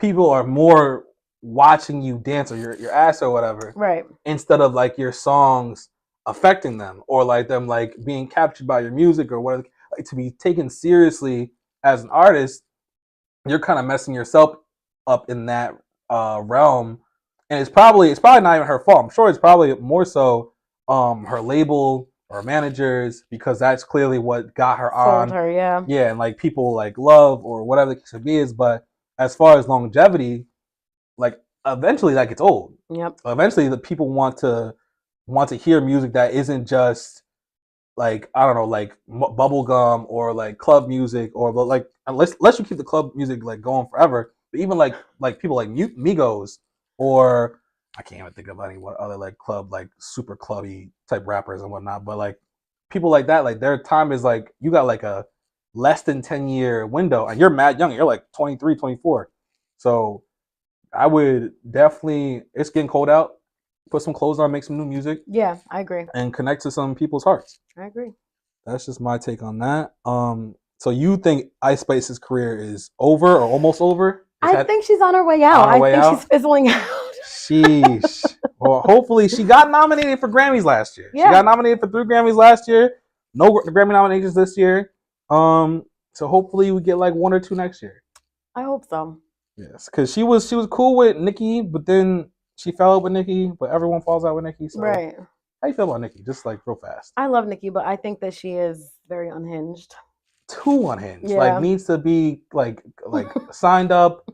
people are more watching you dance or your ass or whatever, right? Instead of like your songs affecting them or like them like being captured by your music or whatever. Like to be taken seriously as an artist, you're kind of messing yourself up in that realm, and it's probably not even her fault. I'm sure it's probably more so her label or managers because that's clearly what got her on. Sold her, yeah, and like people like love or whatever the case may be is. But as far as longevity, like eventually that gets old. Yep. Eventually the people want to hear music that isn't just like I don't know, like bubblegum or like club music or like unless you keep the club music like going forever. But even like people like Migos or I can't even think of any other like club like super clubby type rappers and whatnot. But like people like that, like their time is like you got like a less than 10-year window and you're mad young. You're like 23, 24. So I would definitely. It's getting cold out. Put some clothes on, make some new music. Yeah, I agree. And connect to some people's hearts. I agree. That's just my take on that. So you think Ice Spice's career is over or almost over? I think she's on her way out. I think she's fizzling out. Sheesh. Well, hopefully she got nominated for Grammys last year. Yeah. She got nominated for 3 Grammys last year. No Grammy nominations this year. So hopefully we get like 1 or 2 next year. I hope so. Yes, because she was cool with Nicki, but then she fell out with Nicki, but everyone falls out with Nicki. So right. How you feel about Nicki? Just like real fast. I love Nicki, but I think that she is very unhinged. Too unhinged. Yeah. Like needs to be like signed up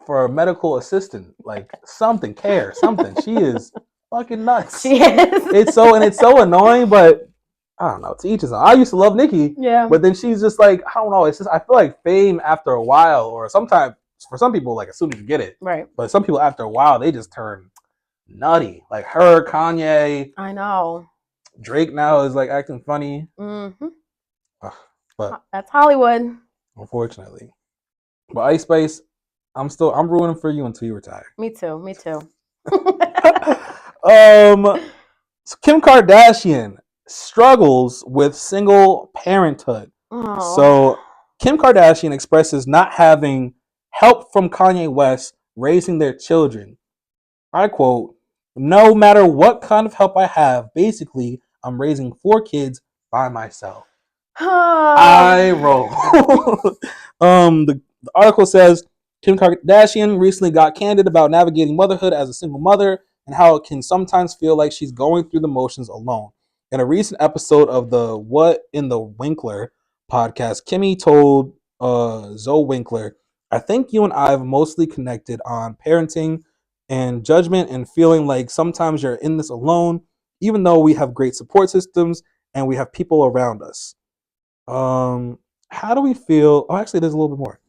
for a medical assistant. Like something. She is fucking nuts. She is. It's so annoying, but I don't know. To each his own. I used to love Nicki. Yeah. But then she's just like, I don't know. It's just I feel like fame after a while, or sometimes for some people, like as soon as you get it. Right. But some people after a while, they just turn nutty. Like her, Kanye. I know. Drake now is like acting funny. Mm-hmm. But that's Hollywood. unfortunately. But Ice Spice, I'm rooting for you until you retire. Me too. Me too. So Kim Kardashian struggles with single parenthood. Oh. So Kim Kardashian expresses not having help from Kanye West raising their children. I quote, "No matter what kind of help I have, basically, I'm raising 4 kids by myself." I roll. The article says Kim Kardashian recently got candid about navigating motherhood as a single mother and how it can sometimes feel like she's going through the motions alone. In a recent episode of the What in the Winkler podcast, Kimmy told Zoe Winkler, "I think you and I have mostly connected on parenting and judgment and feeling like sometimes you're in this alone, even though we have great support systems and we have people around us." How do we feel? Oh, actually, there's a little bit more.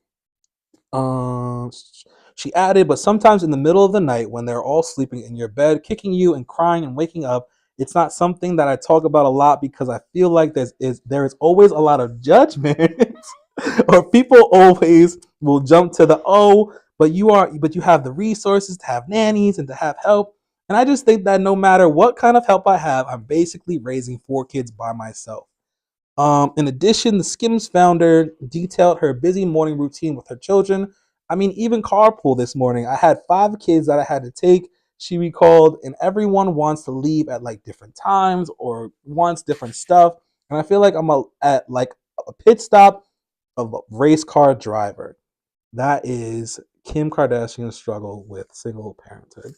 She added, "But sometimes in the middle of the night when they're all sleeping in your bed, kicking you and crying and waking up, it's not something that I talk about a lot because I feel like there is always a lot of judgment, or people always will jump to the but you have the resources to have nannies and to have help, and I just think that no matter what kind of help I have, I'm basically raising 4 kids by myself." In addition, the Skims founder detailed her busy morning routine with her children. "I mean, even carpool this morning. I had 5 kids that I had to take," she recalled, "and everyone wants to leave at like different times or wants different stuff. And I feel like at like a pit stop of a race car driver." That is Kim Kardashian's struggle with single parenthood.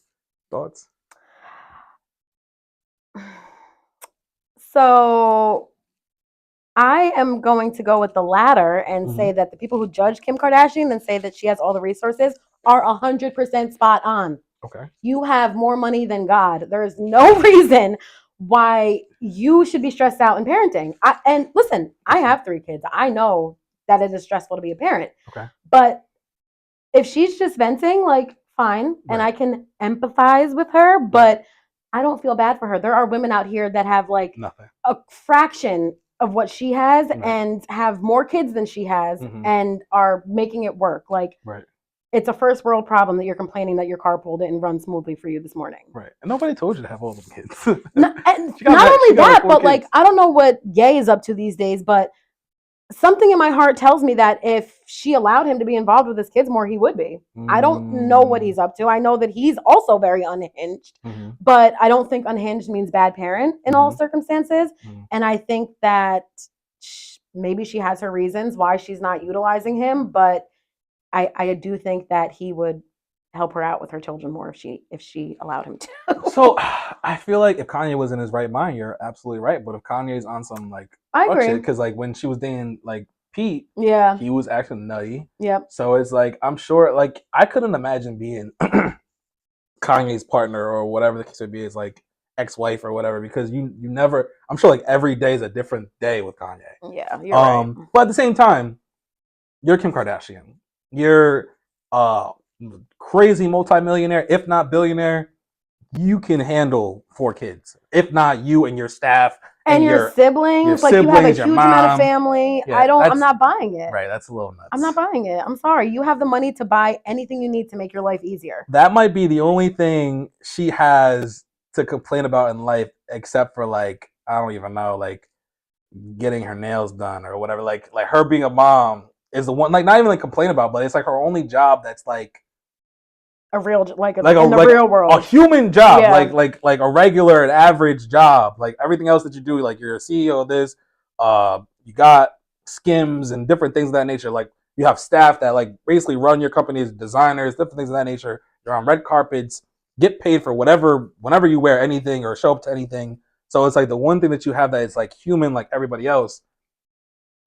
Thoughts? So I am going to go with the latter and say that the people who judge Kim Kardashian and say that she has all the resources are 100% spot on. Okay. You have more money than God. There is no reason why you should be stressed out in parenting. And listen, I have 3 kids. I know that it is stressful to be a parent. Okay. But if she's just venting, like, fine, right. And I can empathize with her, but I don't feel bad for her. There are women out here that have like nothing, a fraction of what she has, right. And have more kids than she has, and are making it work. Like, right. It's a first world problem that you're complaining that your carpool didn't run smoothly for you this morning. Right. And nobody told you to have all the kids. Not only that, but kids. Like, I don't know what Ye is up to these days, but something in my heart tells me that if she allowed him to be involved with his kids more, he would be. I don't know what he's up to. I know that he's also very unhinged, but I don't think unhinged means bad parent in all circumstances. And I think that maybe she has her reasons why she's not utilizing him, but I do think that he would help her out with her children more if she allowed him to. So I feel like if Kanye was in his right mind, you're absolutely right. But if Kanye's on some like, I agree, because like when she was dating like Pete, yeah, he was acting nutty. Yep. So it's like I'm sure like I couldn't imagine being Kanye's partner or whatever the case would be, is like ex-wife or whatever, because you never. I'm sure like every day is a different day with Kanye. Yeah, you're right. But at the same time, you're Kim Kardashian. You're crazy multimillionaire, if not billionaire. You can handle 4 kids, if not you and your staff and your siblings. Like, you have a huge amount of family. Yeah, I'm not buying it. Right, that's a little nuts. I'm not buying it. I'm sorry. You have the money to buy anything you need to make your life easier. That might be the only thing she has to complain about in life, except for like, I don't even know, like getting her nails done or whatever. Like her being a mom is the one, like, not even like complain about, but it's like her only job that's like a real, in the real world, a human job, yeah. like a regular and average job. Like everything else that you do, like you're a CEO of this, you got Skims and different things of that nature. Like you have staff that like basically run your company as designers, different things of that nature. You're on red carpets, get paid for whenever you wear anything or show up to anything. So it's like the one thing that you have that is like human, like everybody else,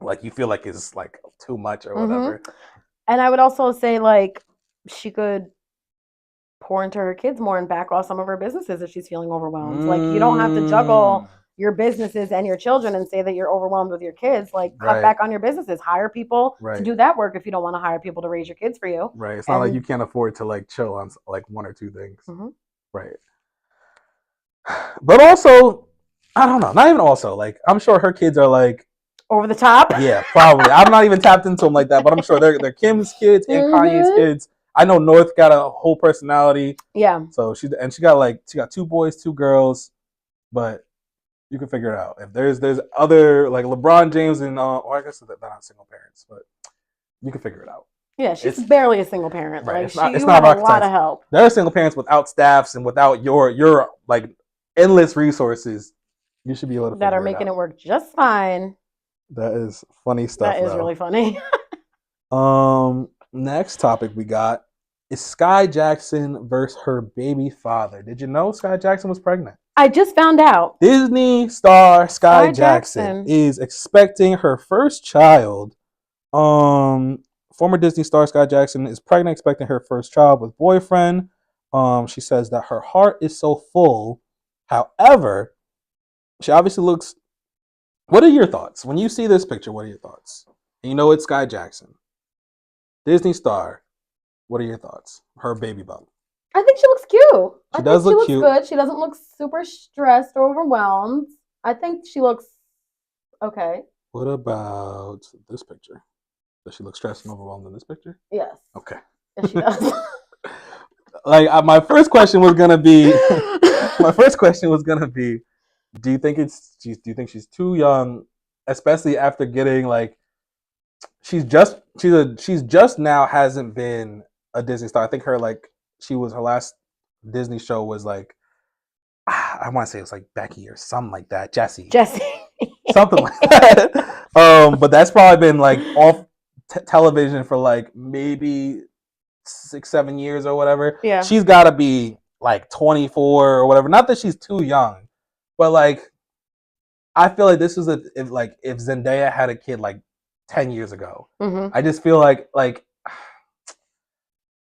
like you feel like is like too much or whatever. And I would also say like she could pour into her kids more and back off some of her businesses if she's feeling overwhelmed. Like, you don't have to juggle your businesses and your children and say that you're overwhelmed with your kids. Like, cut back on your businesses. Hire people to do that work if you don't want to hire people to raise your kids for you. Right. It's not like you can't afford to like chill on like 1 or 2 things. Right. But also, I don't know. Not even also. Like, I'm sure her kids are like, over the top. Yeah, probably. I'm not even tapped into them like that, but I'm sure they're Kim's kids and Kanye's kids. I know North got a whole personality. Yeah. So she got 2 boys, 2 girls, but you can figure it out. If there's other like LeBron James and or I guess they're not single parents, but you can figure it out. Yeah, she's barely a single parent. Right. Like It's not a lot of help. There are single parents without staffs and without your like endless resources. You should be able to that are making it work just fine. That is funny stuff. That is really funny. Next topic we got is Skai Jackson versus her baby father. Did you know Skai Jackson was pregnant? I just found out. Disney star Skai Jackson is expecting her first child. Former Disney star Skai Jackson is pregnant, expecting her first child with boyfriend. She says that her heart is so full. However, she obviously looks. What are your thoughts when you see this picture? What are your thoughts? And you know it's Skai Jackson, Disney star. What are your thoughts? Her baby bump. I think she looks cute. She does look cute. Good. She doesn't look super stressed or overwhelmed. I think she looks okay. What about this picture? Does she look stressed and overwhelmed in this picture? Yes. Okay. Yes, she does. Like my first question was gonna be, do you think she's too young, especially after getting like, she's just now hasn't been a Disney star. I think her last Disney show was like, I want to say it was like Becky or something like that. Jessie. Something like that. But that's probably been like off television for like maybe 6-7 years or whatever. Yeah. She's got to be like 24 or whatever. Not that she's too young, but like I feel like this is if Zendaya had a kid like 10 years ago. Mm-hmm. I just feel like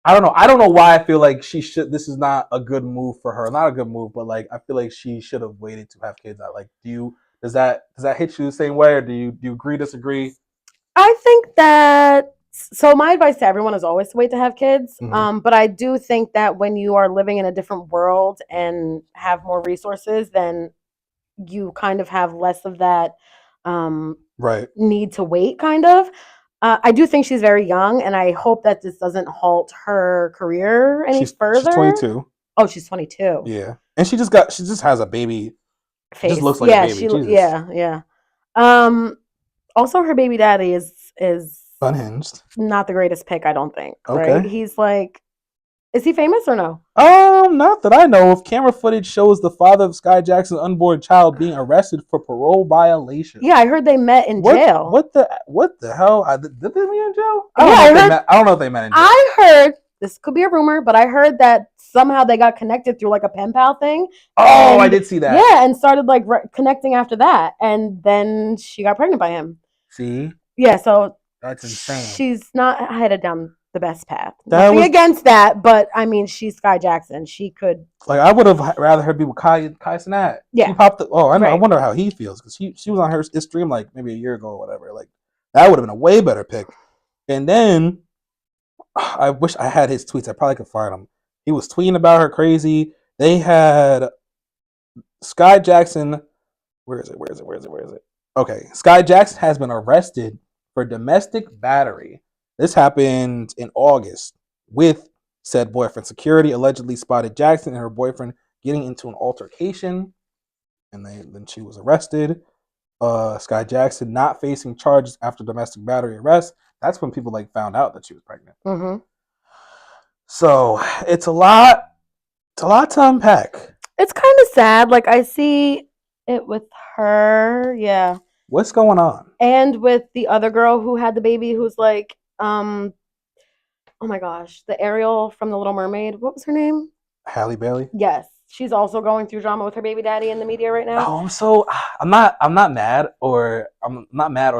I don't know why I feel like this is not a good move for her. Not a good move, but like I feel like she should have waited to have kids. Like, does that hit you the same way, or do you agree, disagree? I think that, so my advice to everyone is always to wait to have kids. Mm-hmm. But I do think that when you are living in a different world and have more resources, then you kind of have less of that right need to wait, kind of. I do think she's very young, and I hope that this doesn't halt her career any further. She's 22. Oh, she's 22. Yeah, and she just has a baby face. Just looks like a baby. Yeah. Also, her baby daddy is unhinged. Not the greatest pick, I don't think. Okay. Right? He's like, is he famous or no? Not that I know of. Camera footage shows the father of Skai Jackson's unborn child being arrested for parole violation. Yeah, I heard they met in jail. What the hell? Did they meet in jail? I don't know if they met in jail. I heard, this could be a rumor, but I heard that somehow they got connected through like a pen pal thing. Oh, I did see that. Yeah, and started like connecting after that, and then she got pregnant by him. See? Yeah, so that's insane. She's not headed down the best path. Nothing against that, but I mean, she's Skai Jackson. She could. Like, I would have rather her be with Kai Cenat. Yeah. She popped. I wonder how he feels, because she was on his stream like maybe a year ago or whatever. Like, that would have been a way better pick. And then I wish I had his tweets. I probably could find them. He was tweeting about her crazy. They had Skai Jackson. Where is it? Okay, Skai Jackson has been arrested for domestic battery. This happened in August with said boyfriend. Security allegedly spotted Jackson and her boyfriend getting into an altercation, and then she was arrested. Skai Jackson not facing charges after domestic battery arrest. That's when people found out that she was pregnant. Mm-hmm. So it's a lot to unpack. It's kind of sad. Like, I see it with her. Yeah. What's going on? And with the other girl who had the baby, who's like, oh my gosh, the Ariel from The Little Mermaid. What was her name? Halle Bailey. Yes, she's also going through drama with her baby daddy in the media right now. Oh, I'm not mad or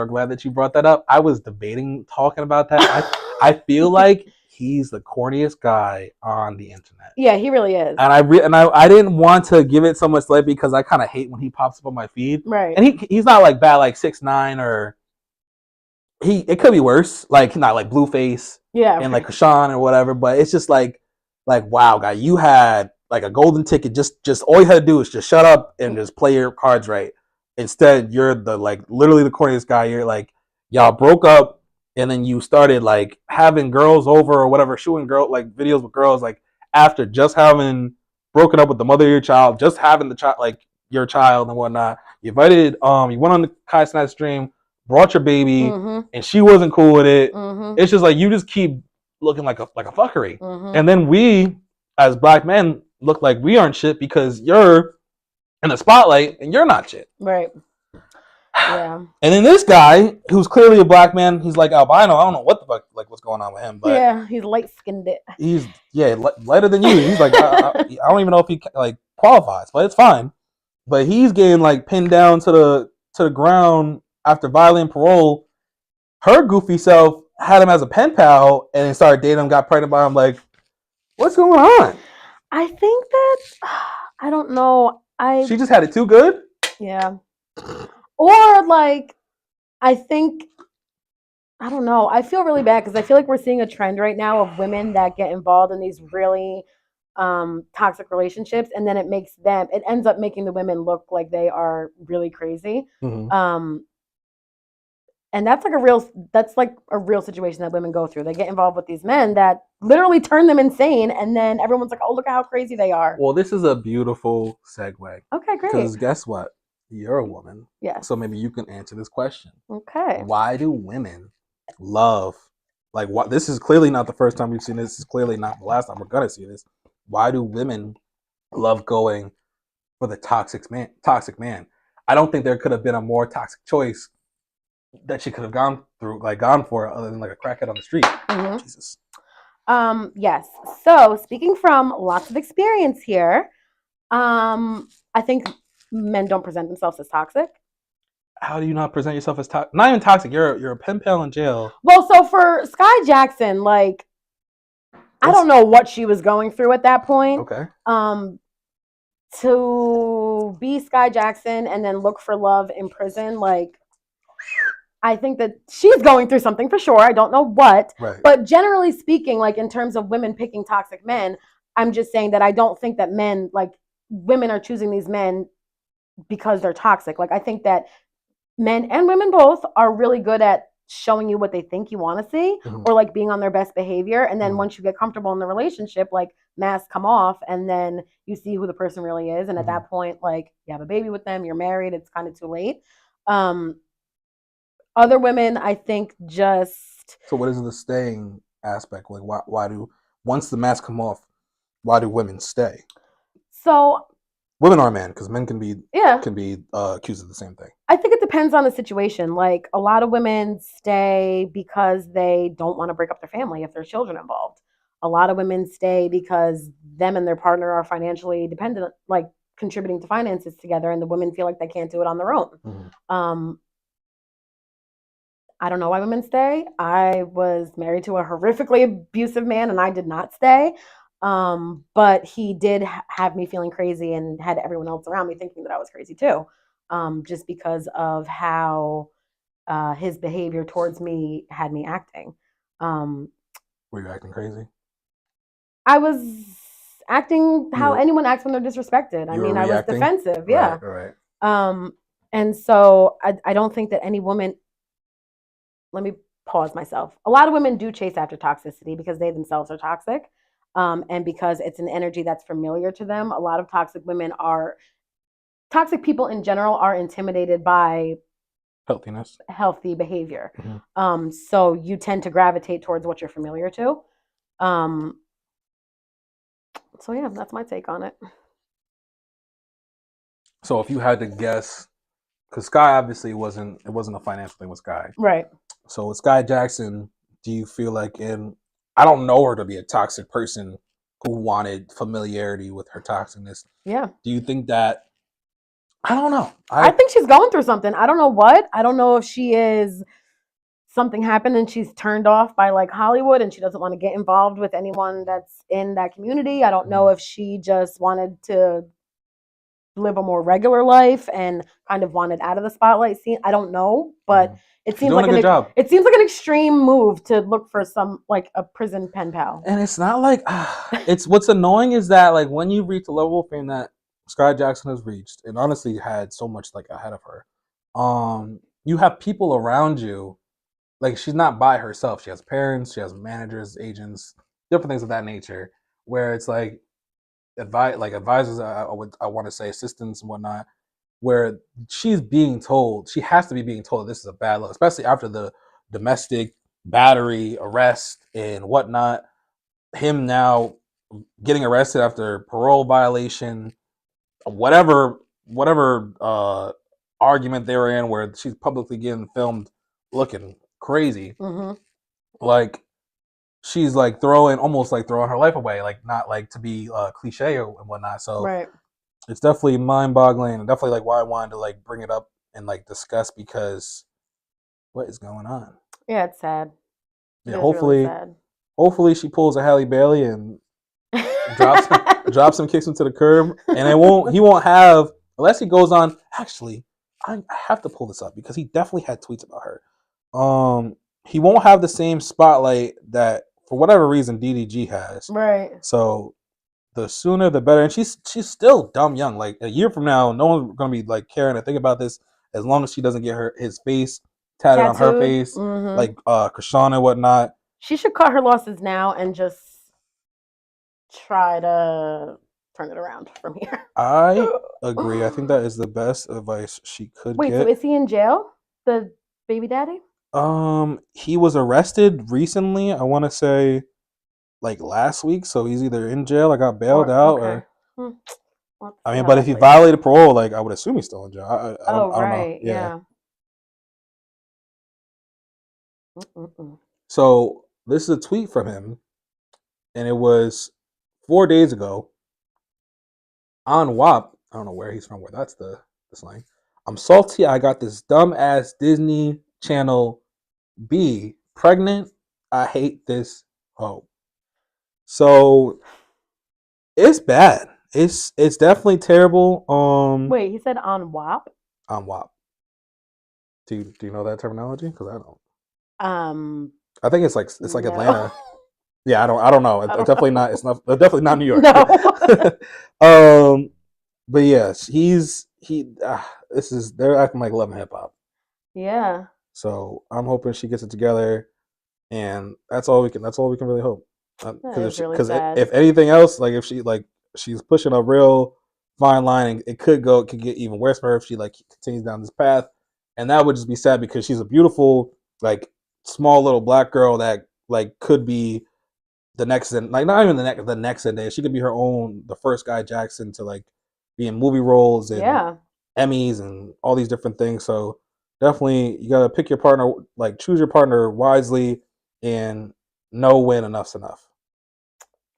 glad that you brought that up. I was debating talking about that. I feel like he's the corniest guy on the internet. Yeah, he really is. And I didn't want to give it so much light because I kind of hate when he pops up on my feed. Right. And he's not like bad, like 6'9", or it could be worse, like not like Blueface. Yeah. And like Krishan or whatever, but it's just like wow, guy, you had like a golden ticket. Just all you had to do is just shut up and just play your cards right. Instead, you're the literally the corniest guy. You're like, y'all broke up, and then you started like having girls over or whatever, shooting videos with girls after just having broken up with the mother of your child, just having the child your child and whatnot. You invited you went on the Kai Cenat stream, brought your baby, and she wasn't cool with it. It's just like you just keep looking like a fuckery, and then we as black men look like we aren't shit because you're in the spotlight and you're not shit. Right. Yeah. And then this guy, who's clearly a black man, he's like albino. I don't know what the fuck, what's going on with him, but yeah, he's light skinned. He's lighter than you. He's like, I don't even know if he qualifies, but it's fine. But he's getting pinned down to the ground after violating parole. Her goofy self had him as a pen pal and then started dating him, got pregnant by him. Like, what's going on? I think that I don't know. She just had it too good. Yeah. Or I think, I don't know. I feel really bad because I feel like we're seeing a trend right now of women that get involved in these really toxic relationships, and then it ends up making the women look like they are really crazy. And that's a real situation that women go through. They get involved with these men that literally turn them insane, and then everyone's like, "Oh, look at how crazy they are." Well, this is a beautiful segue. Okay, great. Because guess what? You're a woman. Yeah. So maybe you can answer this question. Okay. Why do women love what? This is clearly not the first time we've seen this. This is clearly not the last time we're gonna see this. Why do women love going for the toxic man? I don't think there could have been a more toxic choice that she could have gone for other than a crackhead on the street. Jesus. Yes. So speaking from lots of experience here, I think men don't present themselves as toxic. How do you not present yourself as toxic? Not even toxic. You're a pen pal in jail. Well, so for Skai Jackson, I don't know what she was going through at that point. Okay. To be Skai Jackson and then look for love in prison, I think that she's going through something for sure. I don't know what. Right. But generally speaking, in terms of women picking toxic men, I'm just saying that I don't think that women are choosing these men because they're toxic. I think that men and women both are really good at showing you what they think you want to see, or being on their best behavior. And then once you get comfortable in the relationship, masks come off and then you see who the person really is. And at that point, you have a baby with them, you're married, it's kind of too late. Other women, I think, just... So what is the staying aspect? Why do, once the masks come off, why do women stay? So... Women are men, because men can be accused of the same thing. I think it depends on the situation. A lot of women stay because they don't want to break up their family if there's children involved. A lot of women stay because them and their partner are financially dependent, contributing to finances together, and the women feel like they can't do it on their own. I don't know why women stay. I was married to a horrifically abusive man, and I did not stay. But he did have me feeling crazy and had everyone else around me thinking that I was crazy too, just because of how his behavior towards me had me acting. Were you acting crazy? I was acting how anyone acts when they're disrespected. I mean, I was defensive. Yeah. Right. And so I don't think that any woman... Let me pause myself. A lot of women do chase after toxicity because they themselves are toxic. And because it's an energy that's familiar to them. A lot of toxic people in general are intimidated by healthy behavior. So you tend to gravitate towards what you're familiar to. So yeah, that's my take on it. So if you had to guess, because Skai obviously it wasn't a financial thing with Skai. Right. So with Skai Jackson, do you feel like I don't know her to be a toxic person who wanted familiarity with her toxicness. Yeah. Do you think that, I don't know. I think she's going through something. I don't know what. I don't know if something happened and she's turned off by Hollywood and she doesn't want to get involved with anyone that's in that community. I don't know if she just wanted to live a more regular life and kind of wanted out of the spotlight scene. I don't know, but it seems like it seems like an extreme move to look for some a prison pen pal. And it's not it's what's annoying is that when you reach the level of fame that Skai Jackson has reached, and honestly had so much like ahead of her. You have people around you, like she's not by herself. She has parents, she has managers, agents, different things of that nature. Where it's like advisors, I want to say assistants and whatnot. Where she's being told, she has to be being told this is a bad look, especially after the domestic battery arrest and whatnot. Him now getting arrested after parole violation, whatever argument they were in, where she's publicly getting filmed looking crazy. Mm-hmm. Like she's like throwing her life away, like not like to be cliche or whatnot. So Right. it's definitely mind boggling, and definitely like why I wanted to like bring it up and like discuss, because what is going on? Yeah, it's sad. Yeah, It's really sad. hopefully she pulls a Halle Bailey and drops him, kicks him to the curb, and he won't have, unless he goes on. Actually, I have to pull this up because he definitely had tweets about her. He won't have the same spotlight that for whatever reason DDG has. Right. So the sooner the better. And she's still dumb young. Like a year from now, no one's gonna be like caring to think about this as long as she doesn't get his face tatted on her face, like Krishana and whatnot. She should cut her losses now and just try to turn it around from here. I agree. I think that is the best advice she could get. Wait, so is he in jail? The baby daddy? He was arrested recently. I want to say like last week, so he's either in jail or got bailed out, or I mean, but if he violated parole, like I would assume he's still in jail. I don't know. Yeah. So this is a tweet from him, and it was 4 days ago on WAP. I don't know where he's from, where that's the slang. I'm salty. I got this dumb ass Disney Channel B pregnant. I hate this hoe. So it's bad. It's definitely terrible. Wait, he said on WAP? On WAP. Do you know that terminology? Because I don't. I think it's like no. Atlanta. Yeah, I don't know. It's definitely not. It's not. Definitely not New York. No. But yes, they're acting like Love and Hip Hop. Yeah. So I'm hoping she gets it together, and that's all we can really hope. Because if anything else, like if she's pushing a real fine line, and it could get even worse for her if she like continues down this path, and that would just be sad because she's a beautiful, like small little black girl that like could be the next, like not even the next Zendaya. She could be her own, the first Skai Jackson to like be in movie roles and Emmys and all these different things. So definitely you gotta pick your partner, like choose your partner wisely, and know when enough's enough.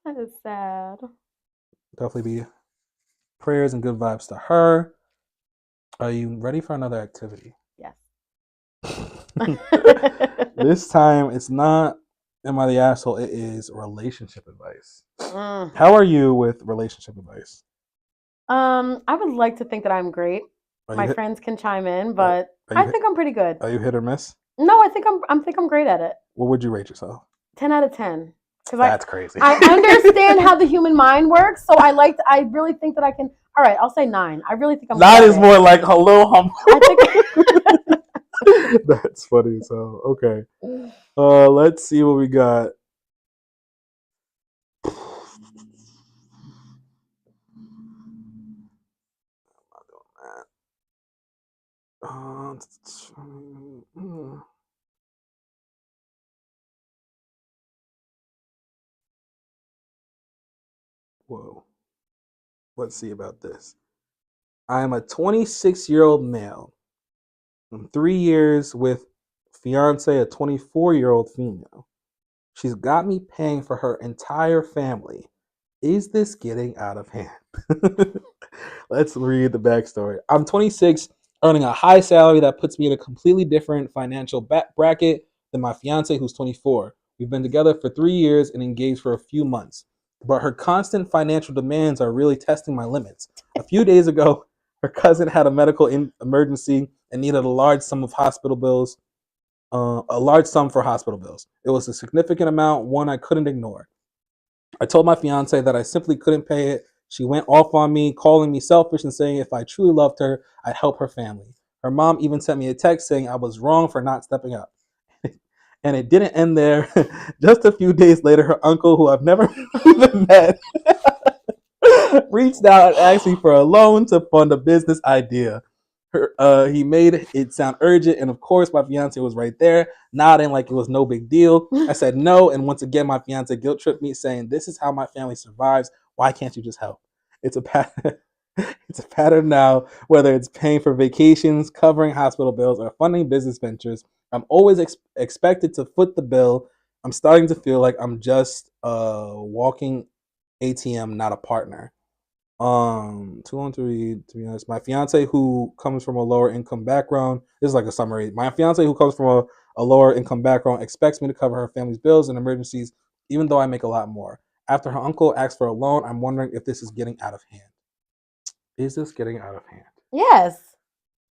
That is sad. Definitely be prayers and good vibes to her. Are you ready for another activity? Yes. This time it's not Am I the Asshole? It is relationship advice. How are you with relationship advice? I would like to think that I'm great. My friends can chime in, but I think I'm pretty good. Are you hit or miss? No, I think I'm great at it. What would you rate yourself? 10 out of 10. That's crazy. I understand how the human mind works, so I really think that I can. All right, I'll say 9. I really think I'm. 9 is more like hello, humble. That's funny. So okay, let's see what we got. Whoa. Let's see about this. I am a 26-year-old male. I'm 3 years with fiance, a 24-year-old female. She's got me paying for her entire family. Is this getting out of hand? Let's read the backstory. I'm 26, earning a high salary that puts me in a completely different financial bracket than my fiance, who's 24. We've been together for 3 years and engaged for a few months, but her constant financial demands are really testing my limits. A few days ago, her cousin had a medical emergency and needed a large sum for hospital bills. It was a significant amount, one I couldn't ignore. I told my fiance that I simply couldn't pay it She went off on me, calling me selfish and saying if I truly loved her, I'd help her family. Her mom even sent me a text saying I was wrong for not stepping up. And it didn't end there. Just a few days later, her uncle, who I've never even met, reached out and asked me for a loan to fund a business idea. He made it sound urgent, and of course, my fiance was right there, nodding like it was no big deal. I said no, and once again, my fiance guilt tripped me, saying, "This is how my family survives. Why can't you just help?" It's a pattern. It's a pattern now. Whether it's paying for vacations, covering hospital bills, or funding business ventures, I'm always expected to foot the bill. I'm starting to feel like I'm just a walking ATM, not a partner. 213, to be honest. My fiance, who comes from a lower income background, this is like a summary. My fiance, who comes from a lower income background, expects me to cover her family's bills and emergencies, even though I make a lot more. After her uncle asked for a loan, I'm wondering if this is getting out of hand. Is this getting out of hand? Yes.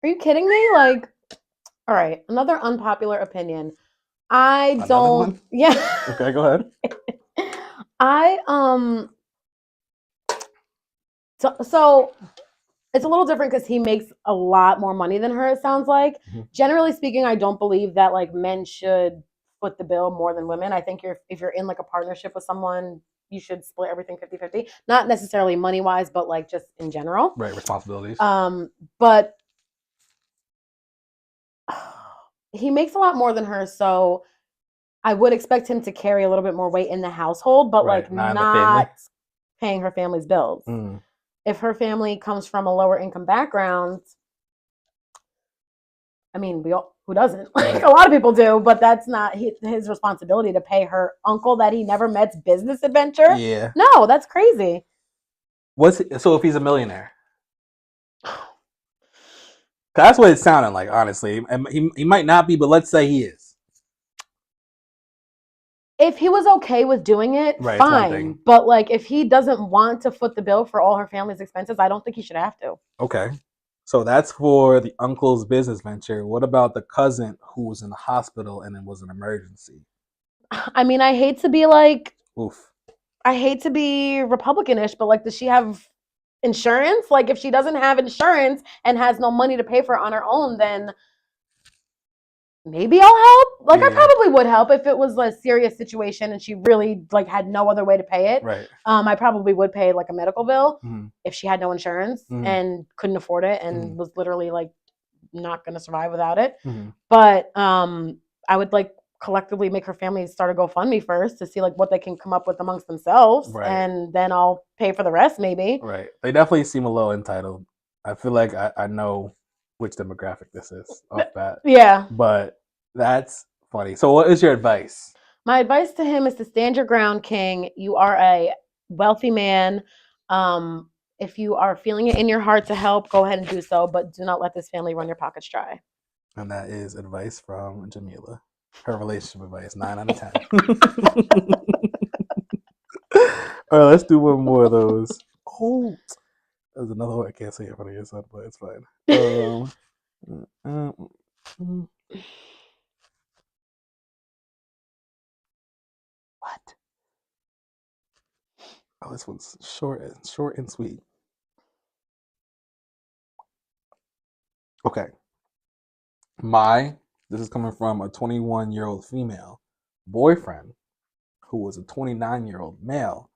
Are you kidding me? Like, all right, another unpopular opinion. Another don't. one? Yeah. Okay, go ahead. So it's a little different because he makes a lot more money than her, it sounds like. Generally speaking, I don't believe that like men should foot the bill more than women. I think if you're in like a partnership with someone, you should split everything 50-50. Not necessarily money wise, but like just in general. Right, responsibilities. But he makes a lot more than her, so I would expect him to carry a little bit more weight in the household, but Right, like not not paying her family's bills. Mm. If her family comes from a lower income background, I mean, who doesn't? Like a lot of people do, but that's not his responsibility to pay her uncle that he never met's business adventure. Yeah. No, that's crazy. So if he's a millionaire? That's what it sounded like, honestly. He might not be, but let's say he is. If he was okay with doing it, Right, fine. But like, if he doesn't want to foot the bill for all her family's expenses, I don't think he should have to. Okay. So that's for the uncle's business venture. What about the cousin who was in the hospital and it was an emergency? I mean, I hate to be like, oof. I hate to be Republican-ish, but like, does she have insurance? Like, if she doesn't have insurance and has no money to pay for it on her own, then maybe I'll help. Like, I probably would help if it was a serious situation and she really like had no other way to pay it. Right. I probably would pay like a medical bill Mm-hmm. if she had no insurance and couldn't afford it and was literally like not going to survive without it. But I would like collectively make her family start a GoFundMe first to see like what they can come up with amongst themselves, and then I'll pay for the rest maybe. Right. They definitely seem a little entitled. I feel like I know which demographic this is off bat. Yeah. But that's funny. So what is your advice? My advice to him is to stand your ground, King. You are a wealthy man. If you are feeling it in your heart to help, go ahead and do so, but do not let this family run your pockets dry. And that is advice from Jamila. Her relationship advice, 9 out of 10. All right, let's do one more of those. Oh, there's another one I can't say in front of your son, but it's fine. What? Oh, this one's short and sweet. Okay. This is coming from a 21-year-old female boyfriend who was a 29-year-old male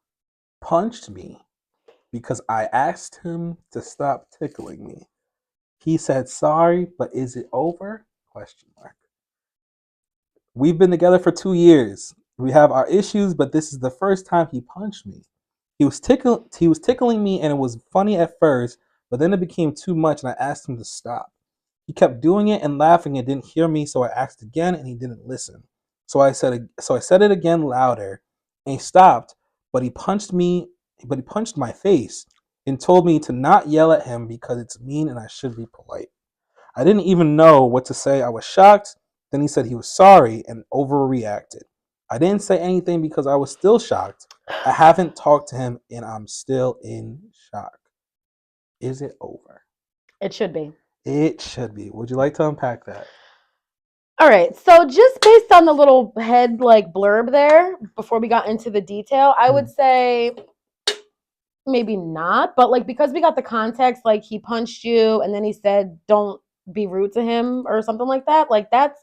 punched me because I asked him to stop tickling me. He said sorry, but is it over? ? We've been together for 2 years. We have our issues, but this is the first time he punched me. He was tickling me and it was funny at first, but then it became too much and I asked him to stop. He kept doing it and laughing and didn't hear me, so I asked again and he didn't listen. So I said it again louder and he stopped, but he punched my face and told me to not yell at him because it's mean and I should be polite. I didn't even know what to say. I was shocked. Then he said he was sorry and overreacted. I didn't say anything because I was still shocked. I haven't talked to him and I'm still in shock. Is it over? It should be. It should be. Would you like to unpack that? All right. So just based on the little head like blurb there, before we got into the detail, I would say maybe not, but like because we got the context, like he punched you and then he said don't be rude to him or something like that. Like that's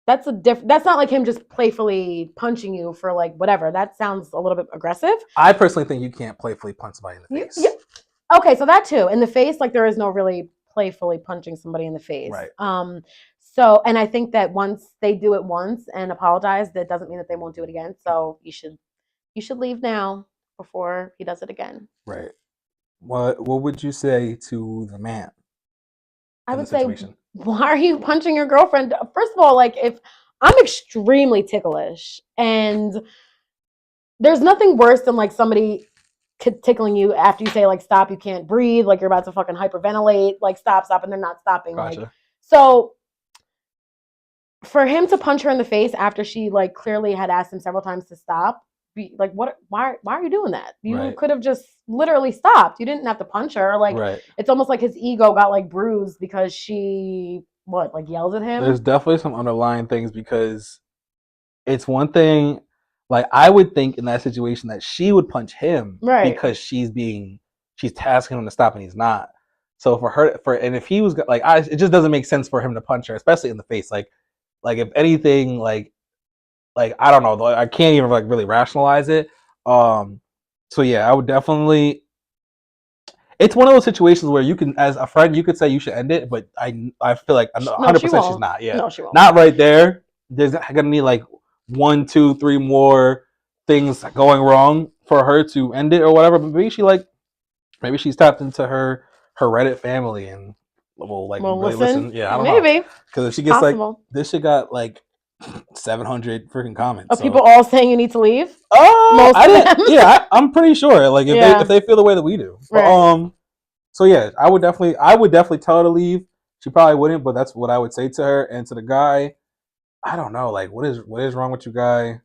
that's not like him just playfully punching you for like whatever. That sounds a little bit aggressive. I personally think you can't playfully punch somebody in the face. Yeah. Okay, so that too. In the face, like there is no really playfully punching somebody in the face. Right. So and I think that once they do it once and apologize, that doesn't mean that they won't do it again. So you should leave now before he does it again. Right. What would you say to the man? I would say, why are you punching your girlfriend? First of all, like if I'm extremely ticklish and there's nothing worse than like somebody tickling you after you say like stop, you can't breathe, like you're about to fucking hyperventilate, like stop, and they're not stopping. Gotcha. Like so for him to punch her in the face after she like clearly had asked him several times to stop, like what? Why are you doing that? You could have just literally stopped. You didn't have to punch her. Like it's almost like his ego got like bruised because she like yelled at him. There's definitely some underlying things because it's one thing. Like I would think in that situation that she would punch him because she's tasking him to stop and he's not. So and if he was like, it just doesn't make sense for him to punch her, especially in the face. Like if anything, like I don't know, I can't even like really rationalize it. So yeah, I would definitely. It's one of those situations where you can, as a friend, you could say you should end it, but I feel like 100% she's not. Yeah, no, she won't. Not right there. There's gonna need like 1, 2, 3 more things going wrong for her to end it or whatever. But maybe she's tapped into her Reddit family and will really listen. Yeah, I don't know. Because if she gets this shit got like 700 freaking comments. Are people all saying you need to leave? Oh, I'm pretty sure. Like if they feel the way that we do. Right. So yeah, I would definitely tell her to leave. She probably wouldn't, but that's what I would say to her. And to the guy, I don't know. Like what is wrong with you, guy?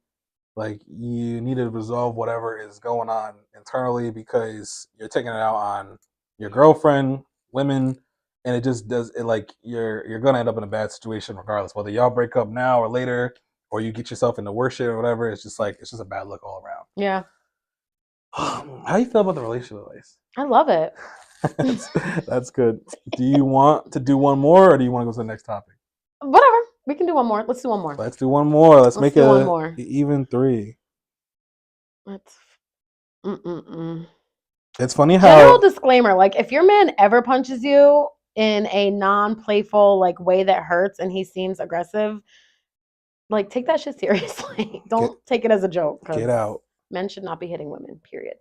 Like you need to resolve whatever is going on internally because you're taking it out on your girlfriend, women. And it just does it like you're gonna end up in a bad situation regardless, whether y'all break up now or later, or you get yourself into worse shit or whatever. It's just a bad look all around. Yeah. How do you feel about the relationship advice? I love it. That's good. Do you want to do one more, or do you want to go to the next topic? Whatever. We can do one more. Let's do one more. Let's do one more. Let's make it one more. Even 3. It's funny how. General disclaimer: like if your man ever punches you in a non-playful like way that hurts and he seems aggressive, like take that shit seriously. Don't take it as a joke. Get out. Men should not be hitting women, period.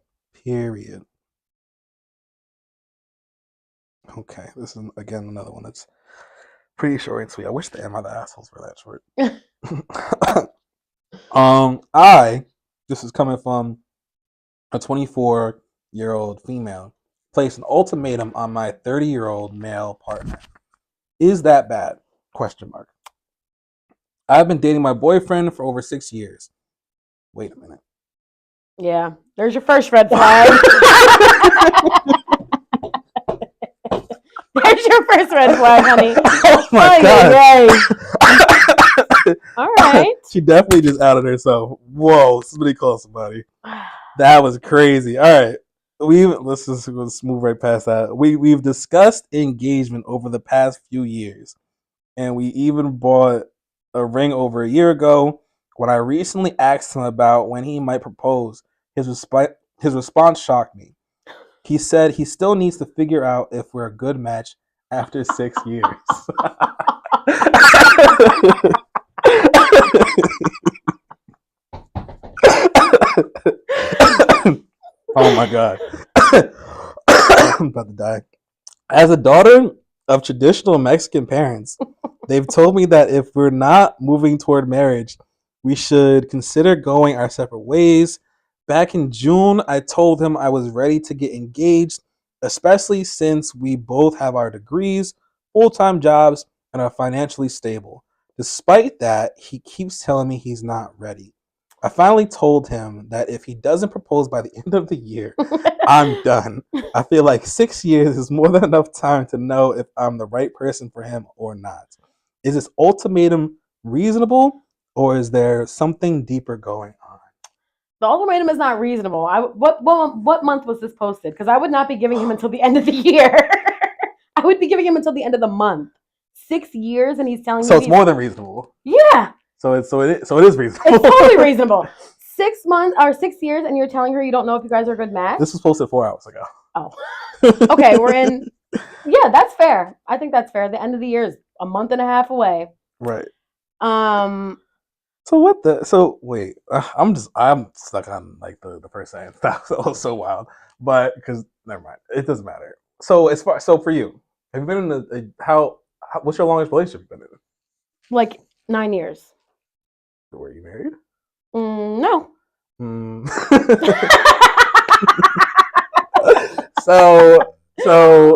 Okay, this is again another one that's pretty short and sweet. I wish the Am I the Assholes were that short. This is coming from a 24-year-old female, placed an ultimatum on my 30-year-old male partner. Is that bad? ? I've been dating my boyfriend for over 6 years. Wait a minute. Yeah, there's your first red flag. There's your first red flag, honey. Oh my God. All right. She definitely just outed herself. Whoa, somebody call somebody. That was crazy. All right. Let's move right past that. We've discussed engagement over the past few years, and we even bought a ring over a year ago. When I recently asked him about when he might propose, his response shocked me. He said he still needs to figure out if we're a good match after 6 years. Oh my God. I'm about to die. As a daughter of traditional Mexican parents, they've told me that if we're not moving toward marriage, we should consider going our separate ways. Back in June, I told him I was ready to get engaged, especially since we both have our degrees, full-time jobs, and are financially stable. Despite that, he keeps telling me he's not ready. I finally told him that if he doesn't propose by the end of the year, I'm done. I feel like 6 years is more than enough time to know if I'm the right person for him or not. Is this ultimatum reasonable, or is there something deeper going on? The ultimatum is not reasonable. What month was this posted? Because I would not be giving him until the end of the year. I would be giving him until the end of the month. 6 years, and he's telling me. So it's more than reasonable. Yeah. So it is reasonable. It's totally reasonable. 6 months or 6 years, and you're telling her you don't know if you guys are a good match. This was posted 4 hours ago. Oh. Okay, we're in. Yeah, that's fair. I think that's fair. The end of the year is a month and a half away. Right. So what the? So wait, I'm stuck on like the first sentence. That was so wild. But because never mind, it doesn't matter. So for you, have you been in what's your longest relationship you've been in? Like 9 years. Were you married? No. So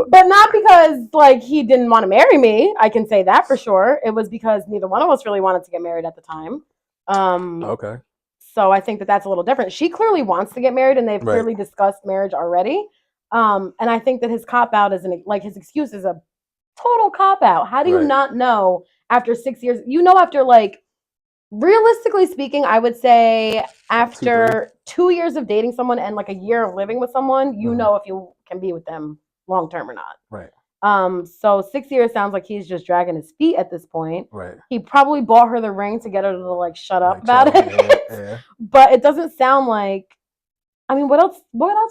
but not because like he didn't want to marry me. I can say that for sure. It was because neither one of us really wanted to get married at the time. Okay. So I think that's a little different. She clearly wants to get married, and they've clearly discussed marriage already. And I think that his cop out his excuse is a total cop out. How do you not know after 6 years? You know, after like, realistically speaking, I would say after 2 years of dating someone and like a year of living with someone, you know if you can be with them long term or not. Right. So 6 years sounds like he's just dragging his feet at this point. Right. He probably bought her the ring to get her to like shut up about it. Yeah. But it doesn't sound like. I mean, what else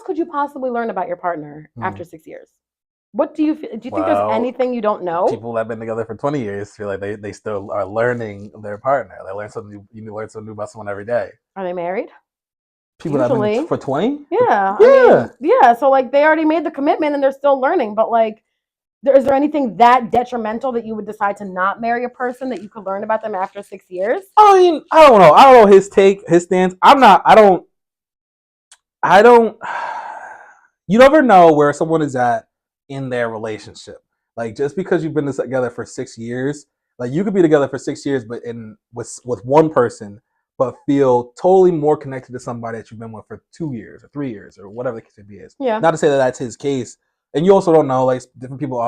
could you possibly learn about your partner after 6 years? What do you think there's anything you don't know? People that have been together for 20 years feel like they still are learning their partner. They learn something new. You learn something new about someone every day. Are they married? People that have been for 20? Yeah. Yeah. Yeah. So like they already made the commitment and they're still learning. But like, is there anything that detrimental that you would decide to not marry a person that you could learn about them after 6 years? I mean, I don't know his stance. I don't. You never know where someone is at in their relationship. Like just because you've been together for 6 years, like you could be together for 6 years, but with one person, but feel totally more connected to somebody that you've been with for 2 years or 3 years or whatever the case may be is. Yeah. Not to say that that's his case, and you also don't know. Like different people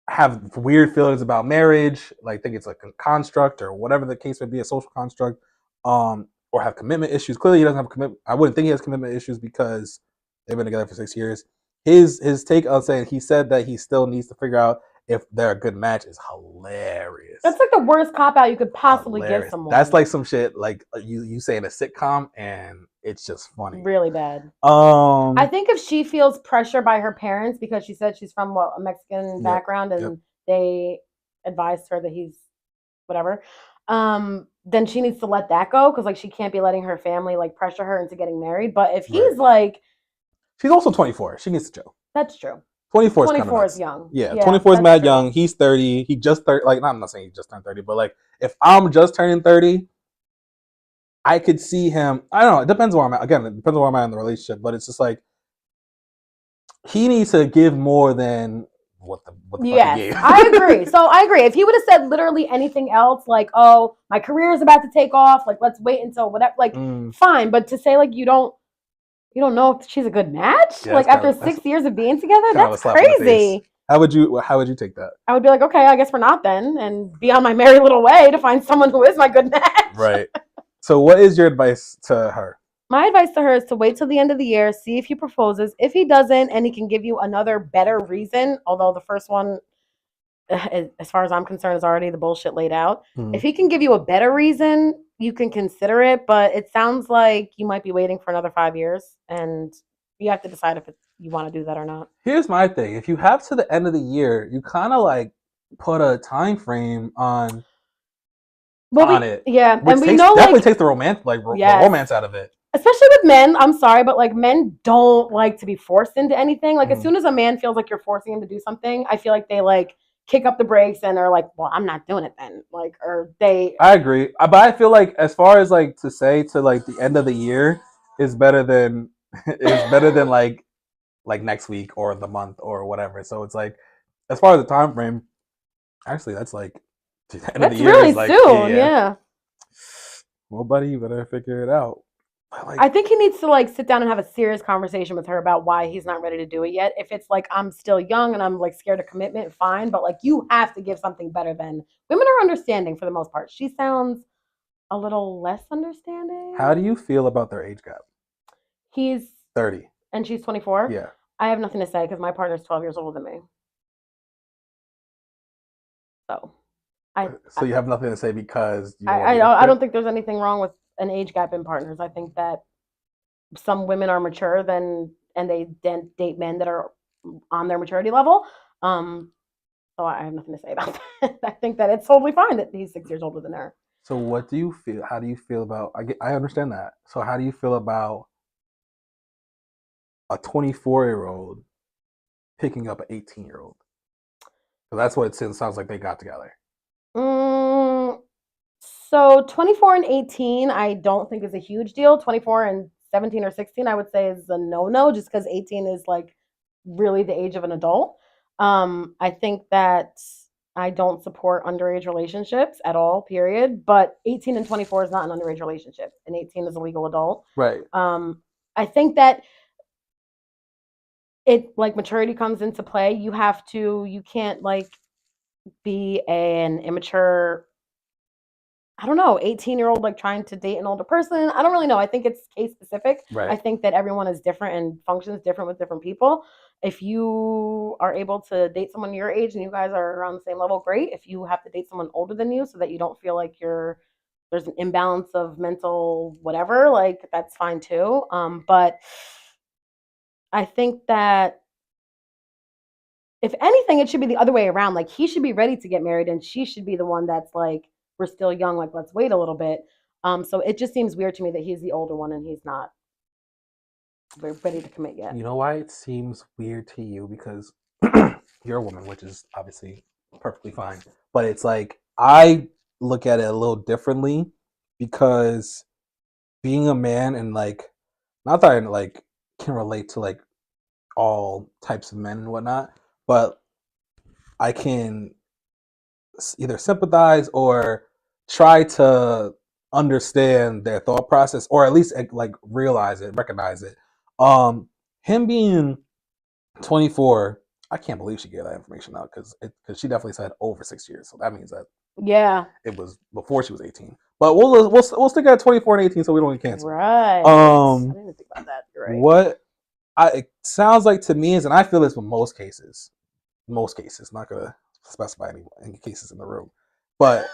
have weird feelings about marriage, like think it's like a construct or whatever the case may be, a social construct, or have commitment issues. Clearly, he doesn't have commitment. I wouldn't think he has commitment issues because they've been together for 6 years. His take on saying he said that he still needs to figure out if they're a good match is hilarious. That's like the worst cop out you could possibly give someone. That's like some shit like you say in a sitcom, and it's just funny. Really bad. I think if she feels pressure by her parents because she said she's from a Mexican background and they advised her that he's whatever, then she needs to let that go because like she can't be letting her family like pressure her into getting married. But if he's like, she's also 24. She needs to chill. That's true. 24 is young. Yeah, 24 is mad young. He's 30. He just 30. Like, I'm not saying he just turned 30, but like, if I'm just turning 30, I could see him. I don't know. It depends where I'm at. Again, it depends where I'm at in the relationship. But it's just like he needs to give more than what the fuck he gave. I agree. So I agree. If he would have said literally anything else, like, "Oh, my career is about to take off. Like, let's wait until whatever." Like, fine. But to say like you don't know if she's a good match? Like after 6 years of being together? That's crazy. How would you take that? I would be like, okay, I guess we're not then, and be on my merry little way to find someone who is my good match. Right. So what is your advice to her? My advice to her is to wait till the end of the year, see if he proposes. If he doesn't, and he can give you another better reason, although the first one, as far as I'm concerned, is already the bullshit laid out. If he can give you a better reason, you can consider it, but it sounds like you might be waiting for another 5 years, and you have to decide if you want to do that or not. Here's my thing: if you have to the end of the year, you kind of like put a time frame on it. Yeah, which and we know definitely takes the romance out of it. Especially with men, I'm sorry, but like men don't like to be forced into anything. Like as soon as a man feels like you're forcing him to do something, I feel like they like kick up the brakes and are like, well, I'm not doing it then. Like, or they. I agree, but I feel like as far as like to say to like the end of the year is better than like next week or the month or whatever. So it's like as far as the time frame, actually that's like the end of the year really is like, soon. Yeah. Well, buddy, you better figure it out. I think he needs to like sit down and have a serious conversation with her about why he's not ready to do it yet. If it's like I'm still young and I'm like scared of commitment, fine. But like you have to give something better than women are understanding for the most part. She sounds a little less understanding. How do you feel about their age gap? He's 30. And she's 24? Yeah. I have nothing to say because my partner's 12 years older than me. So you have nothing to say because you I don't think there's anything wrong with an age gap in partners. I think that some women are mature and they date men that are on their maturity level. So I have nothing to say about that. I think that it's totally fine that he's 6 years older than her. So what do you feel? How do you feel about? I understand that. So how do you feel about a 24-year-old picking up an 18-year-old? So that's what it sounds like they got together. So 24 and 18, I don't think is a huge deal. 24 and 17 or 16, I would say is a no-no, just because 18 is like really the age of an adult. I think that I don't support underage relationships at all, period. But 18 and 24 is not an underage relationship, and 18 is a legal adult. Right. I think that it like maturity comes into play. You can't like be an immature, I don't know, 18-year-old like trying to date an older person. I don't really know. I think it's case specific. Right. I think that everyone is different and functions different with different people. If you are able to date someone your age and you guys are around the same level, great. If you have to date someone older than you so that you don't feel like there's an imbalance of mental whatever, like that's fine too. But I think that if anything, it should be the other way around. Like he should be ready to get married and she should be the one that's like, we're still young, like let's wait a little bit. So it just seems weird to me that he's the older one and he's not ready to commit yet. You know why it seems weird to you? Because you're a woman, which is obviously perfectly fine. But it's like I look at it a little differently because being a man and like not that I like can relate to like all types of men and whatnot, but I can either sympathize or try to understand their thought process or at least like realize it, recognize it. Him being 24, I can't believe she gave that information out because she definitely said over 6 years, so that means that it was before she was 18. But we'll stick at 24 and 18 so we don't get canceled. Right. I didn't think about that. You're right. What it sounds like to me is, and I feel this with most cases, not gonna specify any cases in the room, but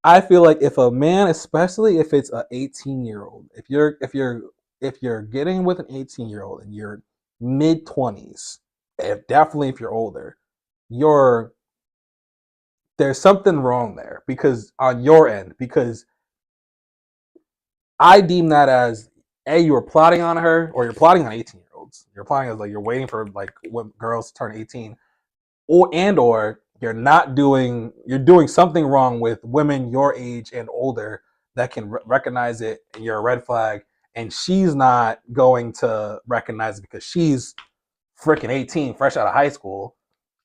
I feel like if a man, especially if it's an 18-year-old, if you're getting with an 18-year-old and you're mid 20s, definitely if you're older, there's something wrong there because on your end, because I deem that as you were plotting on her, or you're plotting on 18-year-olds. You're plotting as like you're waiting for like when girls turn 18, or you're doing something wrong with women your age and older that can recognize it, and you're a red flag, and she's not going to recognize it because she's freaking 18, fresh out of high school.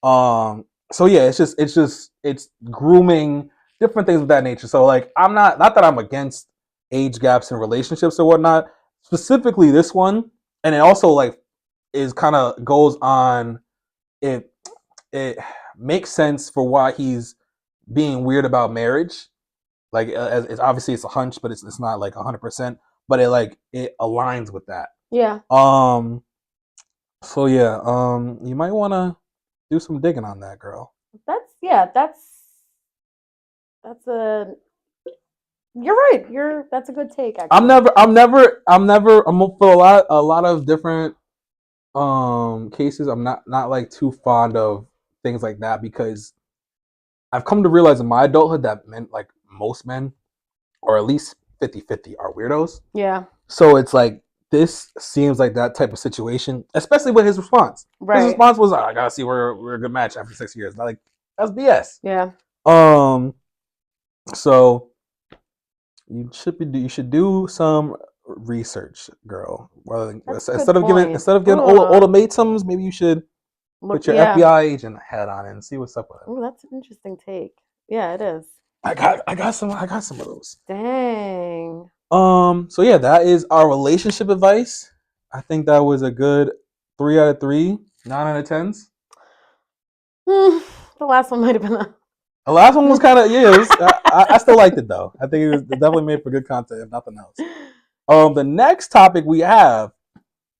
So yeah, it's grooming, different things of that nature. So like I'm not that I'm against age gaps in relationships or whatnot, specifically this one, and it also like is kind of goes on. It makes sense for why he's being weird about marriage. Like it's obviously it's a hunch, but it's not like 100%. But it aligns with that. Yeah. So yeah. You might want to do some digging on that, girl. You're right. That's a good take. Actually. I'm for a lot of different cases. I'm not like too fond of things like that because I've come to realize in my adulthood that men, like most men, or at least 50-50, are weirdos. Yeah. So it's like this seems like that type of situation, especially with his response. Right. His response was, "I gotta see we're a good match after 6 years." Like that's BS. Yeah. So you should do some research, girl. Instead of giving ultimatums, maybe you should put your FBI agent hat on and see what's up with it. Oh, that's an interesting take. Yeah, it is. I got some of those. Dang. So yeah, that is our relationship advice. I think that was a good 3 out of 3, 9 out of 10s. The last one might have been The last one was kind of I still liked it though. I think it was definitely made for good content, if nothing else. The next topic we have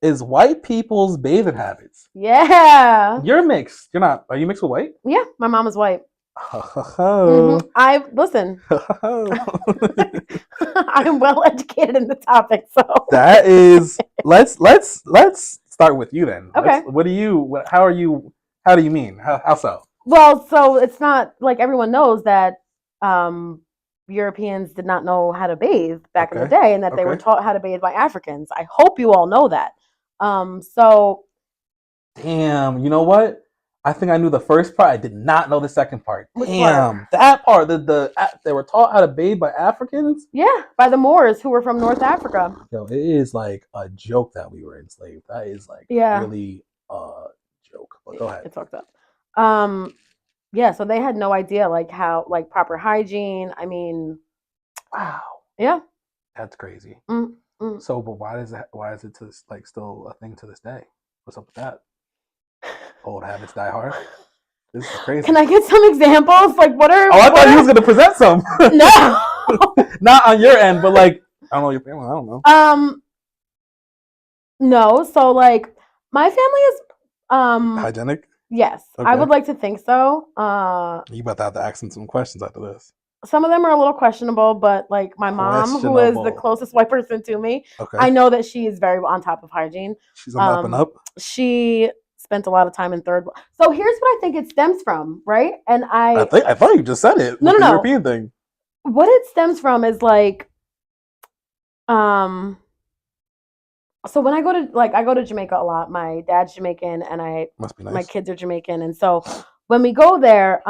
is white people's bathing habits. Yeah. You're mixed. You're not. Are you mixed with white? Yeah, my mom is white. Mm-hmm. Listen. I'm well educated in the topic, so that is. Let's start with you then. Okay. How do you mean? How so? Well, so it's not like everyone knows that Europeans did not know how to bathe back in the day, and that they were taught how to bathe by Africans. I hope you all know that. So. Damn, you know what? I think I knew the first part. I did not know the second part. Which Damn, part? that part. They were taught how to bathe by Africans. Yeah, by the Moors who were from North Africa. Yo, it is like a joke that we were enslaved. That is like really a joke. But go ahead. It's fucked up. Yeah, so they had no idea like how like proper hygiene. I mean, wow. Yeah, that's crazy. Mm-hmm. So, but why is it like still a thing to this day? What's up with that? Old habits die hard. This is crazy. Can I get some examples? Like, what are? Oh, I thought you was gonna present some. No, not on your end, but like I don't know your family. I don't know. No. So like, my family is hygienic. Yes, okay. I would like to think so. You about to have to ask them some questions after this. Some of them are a little questionable, but like my mom, who is the closest white person to me, I know that she is very on top of hygiene. She's on up and up. She spent a lot of time in third. So here's what I think it stems from, right? And I thought you just said it. No. European thing. What it stems from is like, so when I go to Jamaica a lot. My dad's Jamaican, and must be nice. My kids are Jamaican, and so when we go there,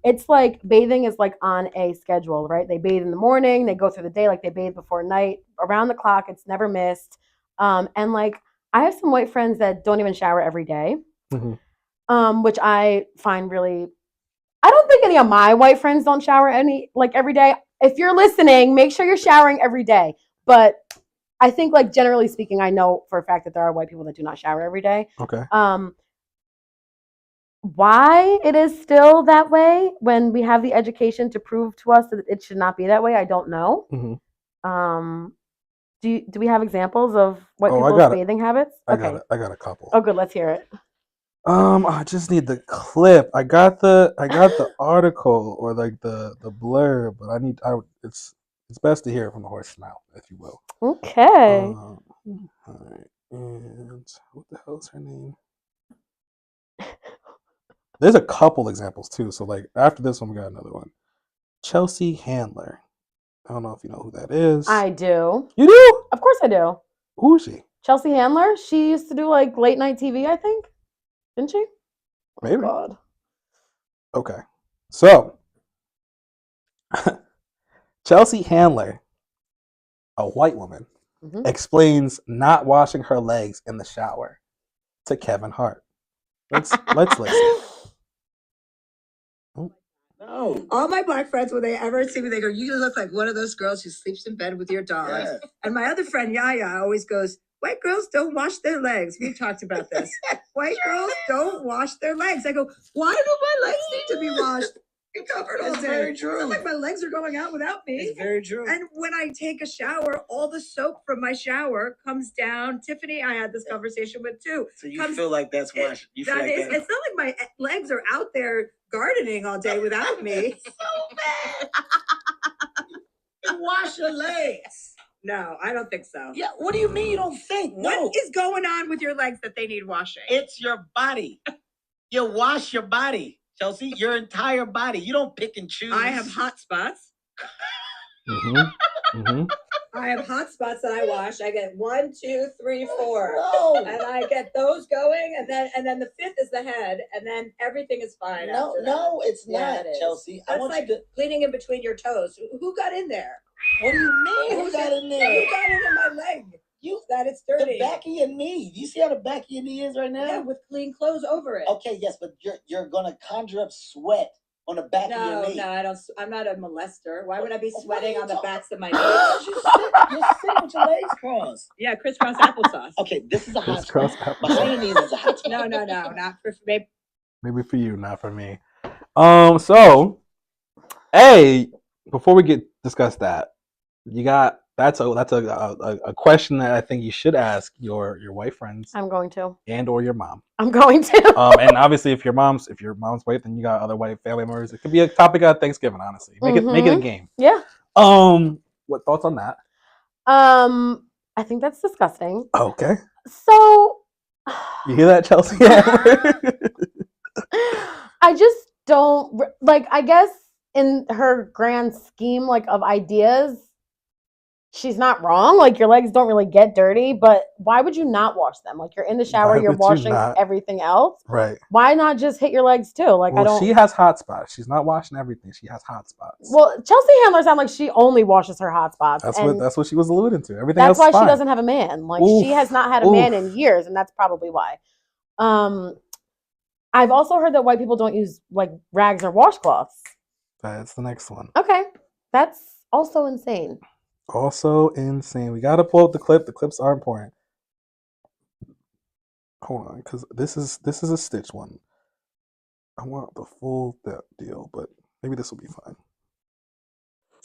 it's like bathing is like on a schedule, right? They bathe in the morning, they go through the day, like they bathe before night, around the clock. It's never missed. And like I have some white friends that don't even shower every day, which I find really. I don't think any of my white friends don't shower every day. If you're listening, make sure you're showering every day. But I think, like, generally speaking, I know for a fact that there are white people that do not shower every day. Okay. Why it is still that way when we have the education to prove to us that it should not be that way, I don't know. Do we have examples of white people's bathing habits? I got a couple. Oh, good. Let's hear it. I just need the clip. I got the article or like the blurb, but it's best to hear it from the horse's mouth, if you will. Okay. All right. And what the hell is her name? There's a couple examples too. So like after this one, we got another one. Chelsea Handler. I don't know if you know who that is. I do. You do? Of course I do. Who is she? Chelsea Handler. She used to do like late night TV, I think. Didn't she? Maybe. Oh, God. Okay. So Chelsea Handler, a white woman, explains not washing her legs in the shower to Kevin Hart. Let's listen. No. All my black friends, when they ever see me, they go, "You look like one of those girls who sleeps in bed with your dogs." Yeah. And my other friend, Yaya, always goes, "White girls don't wash their legs." We've talked about this. White girls don't wash their legs. I go, "Why do my legs need to be washed?" You're covered all day. Very true. It's not like my legs are going out without me. It's very true. And when I take a shower, all the soap from my shower comes down. Tiffany, I had this conversation with too. So you feel like that's wash. You feel like that. It's not like my legs are out there gardening all day without me. So bad. You wash your legs. No, I don't think so. Yeah, what do you mean you don't think? No. What is going on with your legs that they need washing? It's your body. You wash your body. Chelsea, your entire body. You don't pick and choose. I have hot spots. I have hot spots that I wash. I get 1, 2, 3, 4. No. And I get those going, and then the 5th is the head, and then everything is fine. No, it's not, Chelsea. That's like cleaning in between your toes. Who got in there? What do you mean? Who got in there? Who got in my leg? That it's dirty. The back of your knee. Do you see how the back of your knee is right now? Yeah, with clean clothes over it. Okay, yes, but you're gonna conjure up sweat on the back of your knee. No, I don't. I'm not a molester. Why would I be sweating on the backs of my knees? You're sitting with your legs crossed. Yeah, crisscross applesauce. Okay, this is a hot spot. Behind your knees is a hot spot. No, not for me. Maybe for you, not for me. So Hey, before we discuss that, that's a question that I think you should ask your white friends I'm going to. and or your mom. I'm going to. And obviously, if your mom's white, then you got other white family members. It could be a topic at Thanksgiving. Honestly, make it a game. Yeah. What thoughts on that? I think that's disgusting. Okay. So. You hear that, Chelsea? I just don't like. I guess in her grand scheme, like of ideas, she's not wrong. Like your legs don't really get dirty, but why would you not wash them? Like you're in the shower, you're washing everything else. Right. Why not just hit your legs too? Like I don't. She has hot spots. She's not washing everything. She has hot spots. Well, Chelsea Handler sounds like she only washes her hot spots. That's what she was alluding to. Everything else. That's why she doesn't have a man. Like she has not had a man in years, and that's probably why. I've also heard that white people don't use like rags or washcloths. That's the next one. Okay, that's also insane. Also insane. We gotta pull up the clip. The clips are important. Hold on, because this is a Stitch one. I want the full deal, but maybe this will be fine.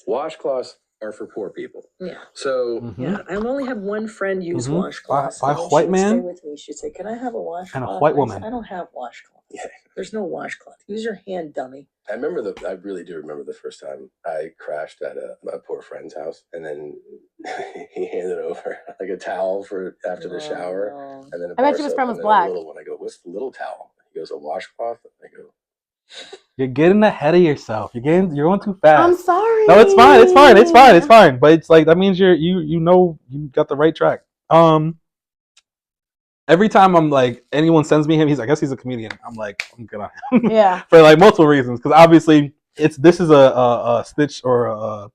Washcloths are for poor people. Yeah. So yeah, I only have one friend use washcloths. By a white man. Stay with me. She'd say, "Can I have a washcloth?" And a white woman. I don't have washcloth. Yeah. There's no washcloth. Use your hand, dummy. I really do remember the first time I crashed at a poor friend's house, and then he handed over like a towel for after the shower, and then I bet you his friend was black. A little one. I go, "What's the little towel?" He goes, "A washcloth." I go, "You're getting ahead of yourself. You're going too fast." I'm sorry. No, it's fine. But it's like that means you got the right track. Every time I'm like anyone sends me him, I guess he's a comedian. I'm like, I'm good on him. Yeah. For like multiple reasons, because obviously this is a Stitch or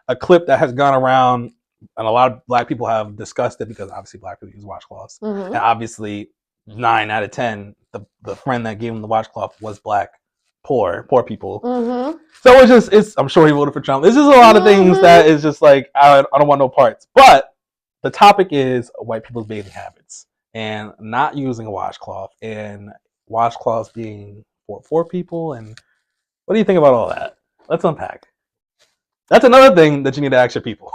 a clip that has gone around, and a lot of black people have discussed it because obviously black people use washcloths, and obviously 9 out of 10 the friend that gave him the washcloth was black. Poor people. So I'm sure he voted for Trump. There's just a lot of things that is just like I don't want no parts. But the topic is white people's bathing habits and not using a washcloth and washcloths being for people. And what do you think about all that? Let's unpack. That's another thing that you need to ask your people.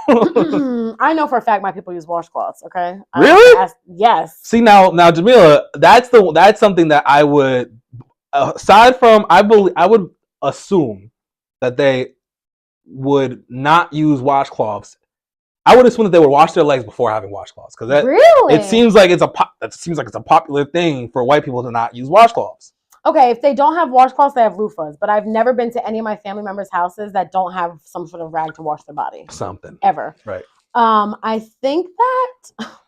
I know for a fact my people use washcloths. Okay. Really? Yes. See now, Jamila, that's something that I would. Aside from, I would assume that they would not use washcloths. I would assume that they would wash their legs before having washcloths, because it seems like it's a popular thing for white people to not use washcloths. Okay, if they don't have washcloths, they have loofahs. But I've never been to any of my family members' houses that don't have some sort of rag to wash their body. Something ever. Right. I think that.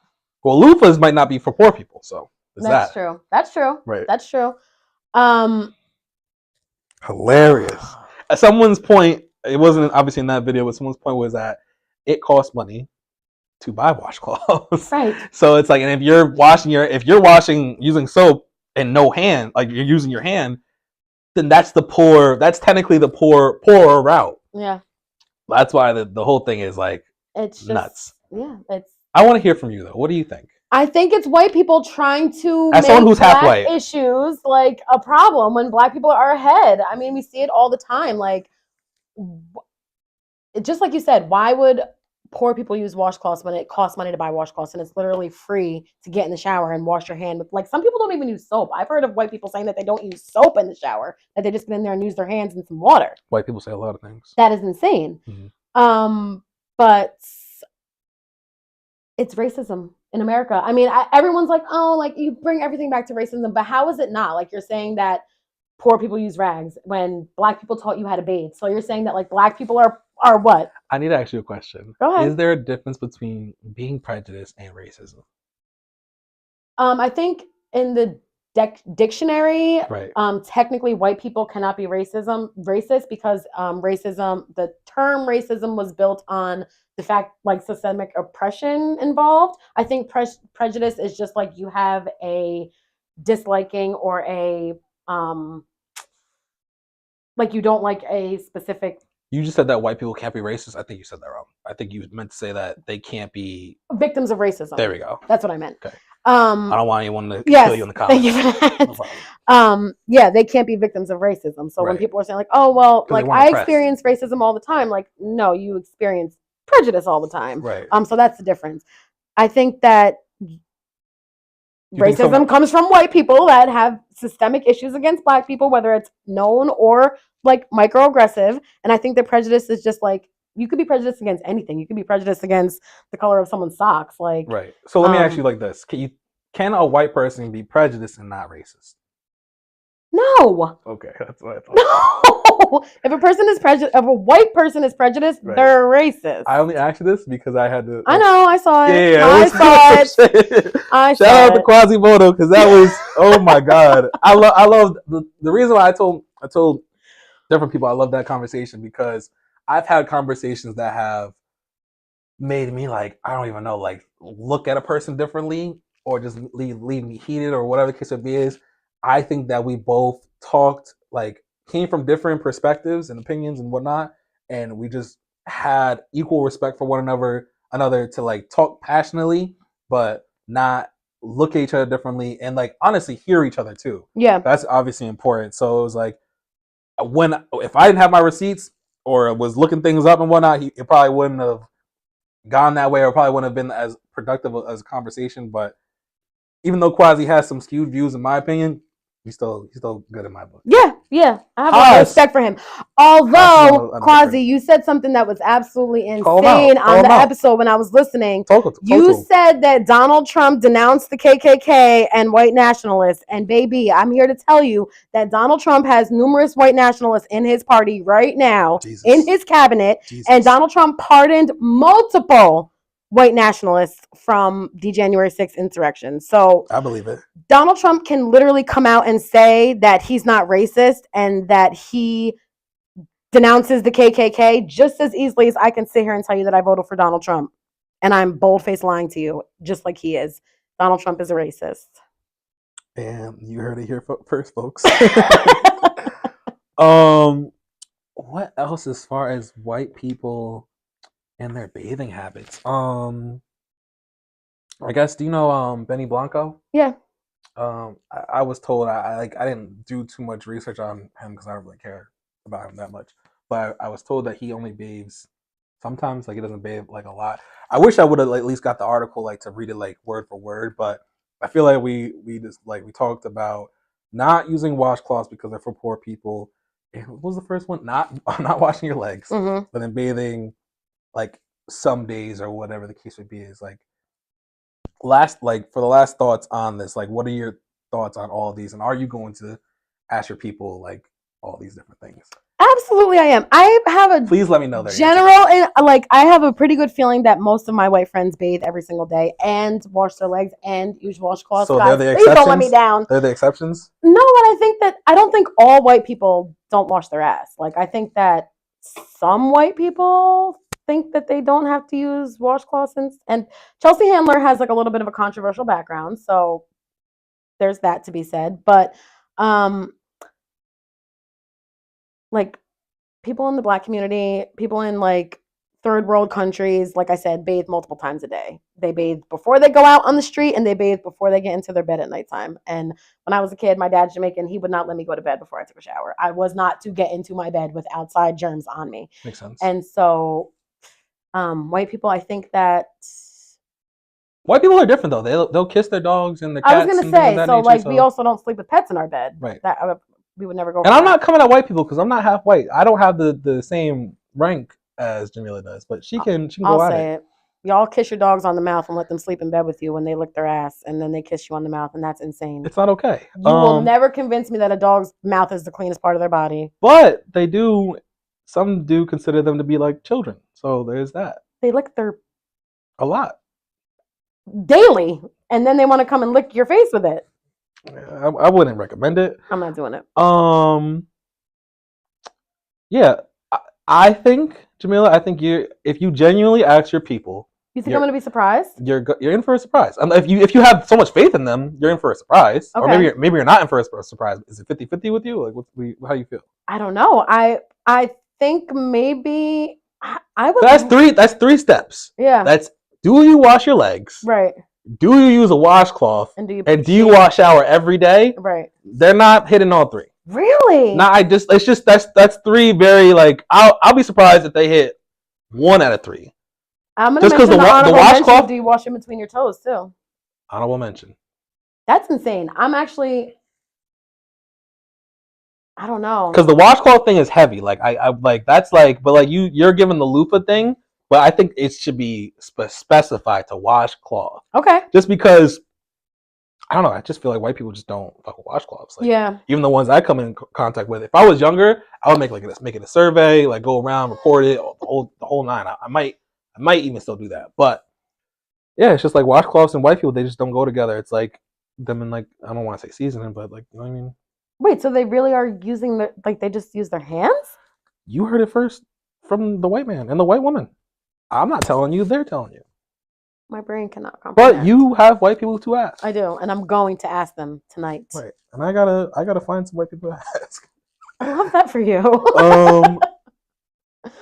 Well, loofahs might not be for poor people, so that's true. That's true. Right. That's true. Hilarious. At someone's point, it wasn't obviously in that video, but someone's point was that it costs money to buy washcloths. Right. So it's like, and if you're washing using soap and no hand, like you're using your hand, then that's technically the poorer route. Yeah. That's why the whole thing is like it's just, nuts. Yeah. I want to hear from you though. What do you think? I think it's white people trying to as someone who's half white issues like a problem when black people are ahead. I mean, we see it all the time. Like, just like you said, why would poor people use washcloths when it costs money to buy washcloths and it's literally free to get in the shower and wash your hand with? Like, some people don't even use soap. I've heard of white people saying that they don't use soap in the shower, that they just get in there and use their hands and some water. White people say a lot of things. That is insane. But it's racism in America. I mean, everyone's like, oh, like you bring everything back to racism, but how is it not? Like, you're saying that poor people use rags when black people taught you how to bathe. So you're saying that like black people are what? I need to ask you a question. Go ahead. Is there a difference between being prejudiced and racism? I think in the dictionary, right. Technically white people cannot be racist because the term racism was built on the fact like systemic oppression involved. I think prejudice is just like you have a disliking or a like you don't like a specific. You just said that white people can't be racist. I think you said that wrong. I think you meant to say that they can't be victims of racism. There we go. That's what I meant. Okay. I don't want anyone to kill you in the comments. Thank you for that. No problem. Yeah, they can't be victims of racism. So when Right. people are saying like, oh well, 'Cause they like weren't I oppressed. experience racism all the time, like no, you experience prejudice all the time. Right. So that's the difference. I think that think racism comes from white people that have systemic issues against black people, whether it's known or like microaggressive. And I think that prejudice is just like, you could be prejudiced against anything. You could be prejudiced against the color of someone's socks. Like, Right. So let me ask you like this: can a white person be prejudiced and not racist? no. Okay, that's what I thought. No. If a person is prejudiced, if a white person is prejudiced, Right. they're racist. I only asked you this because I had to. I know, I saw it. Yeah, I it was saw it. I Shout saw out it. to Quasimodo because that was oh my god. I love the reason why I told different people I love that conversation because I've had conversations that have made me like I don't even know like look at a person differently or just leave me heated or whatever the case would be is. I think that we both talked like came from different perspectives and opinions and whatnot, and we just had equal respect for one another to like talk passionately, but not look at each other differently and like honestly hear each other too. Yeah. That's obviously important. So it was like if I didn't have my receipts or was looking things up and whatnot, it probably wouldn't have gone that way or probably wouldn't have been as productive as a conversation. But even though Quasi has some skewed views in my opinion, he's still good in my book. Yeah. I have a lot of respect for him. Although, Quasi, you said something that was absolutely insane on the episode when I was listening. You said that Donald Trump denounced the KKK and white nationalists. And baby, I'm here to tell you that Donald Trump has numerous white nationalists in his party right now, in his cabinet. And Donald Trump pardoned multiple white nationalists from the January 6th insurrection. So I believe it. Donald Trump can literally come out and say that he's not racist and that he denounces the KKK just as easily as I can sit here and tell you that I voted for Donald Trump. And I'm bold-faced lying to you, just like he is. Donald Trump is a racist. And you heard it here first, folks. What else as far as white people and their bathing habits? I guess, do you know Benny Blanco? Yeah. I was told I didn't do too much research on him because I don't really care about him that much. But I was told that he only bathes sometimes, like he doesn't bathe like a lot. I wish I would have at least got the article like to read it like word for word, but I feel like we just like we talked about not using washcloths because they're for poor people. And what was the first one? Not washing your legs, but then bathing like some days or whatever the case would be is like for the last thoughts on this, like what are your thoughts on all of these, and are you going to ask your people like all these different things? Absolutely, I am. I have a please let me know their general and like I have a pretty good feeling that most of my white friends bathe every single day and wash their legs and use washcloths. So guys, they're the please exceptions? don't let me down. They're the exceptions? No, but I don't think all white people don't wash their ass. Like I think that some white people think that they don't have to use washcloths and Chelsea Handler has like a little bit of a controversial background, so there's that to be said. But like people in the Black community, people in like third world countries, like I said, bathe multiple times a day. They bathe before they go out on the street and they bathe before they get into their bed at nighttime. And when I was a kid, my dad's Jamaican, he would not let me go to bed before I took a shower. I was not to get into my bed with outside germs on me. Makes sense. And so white people, I think that white people are different though. They'll kiss their dogs and their cats. I was gonna say, so like we also don't sleep with pets in our bed. Right. That we would never go. And I'm not coming at white people because I'm not half white. I don't have the same rank as Jamila does, but she can go at it. Y'all kiss your dogs on the mouth and let them sleep in bed with you when they lick their ass, and then they kiss you on the mouth, and that's insane. It's not okay. You will never convince me that a dog's mouth is the cleanest part of their body. But they do. Some do consider them to be like children, so there's that. They lick their a lot daily, and then they want to come and lick your face with it. I wouldn't recommend it. I'm not doing it. Yeah, I think, Jamila, if you genuinely ask your people, you think I'm going to be surprised? You're in for a surprise. If you have so much faith in them, you're in for a surprise. Okay. Or maybe you're not in for a surprise. Is it 50-50 with you? Like, how do you feel? I don't know. I think maybe I would. That's three steps. Yeah. That's do you wash your legs? Right. do you use a washcloth? And do you wash shower every day? Right. They're not hitting all three. Really? No, that's three very like I'll be surprised if they hit 1 out of 3. I'm gonna Just 'cause mention the honorable washcloth- mention. Do you wash in between your toes too? Honorable mention. That's insane. I don't know. Because the washcloth thing is heavy. Like I like that's like, but like you're given the loofah thing, but I think it should be specified to washcloth. Okay. Just because I don't know. I just feel like white people just don't fuck with washcloths. Like, yeah. Even the ones I come in contact with. If I was younger, I would make it a survey, like go around, record it, the whole nine. I might even still do that. But yeah, it's just like washcloths and white people. They just don't go together. It's like them in like I don't want to say seasoning, but like you know what I mean. Wait, so they really are using they just use their hands? You heard it first from the white man and the white woman. I'm not telling you; they're telling you. My brain cannot comprehend. But you have white people to ask. I do, and I'm going to ask them tonight. Right, and I gotta find some white people to ask. I love that for you.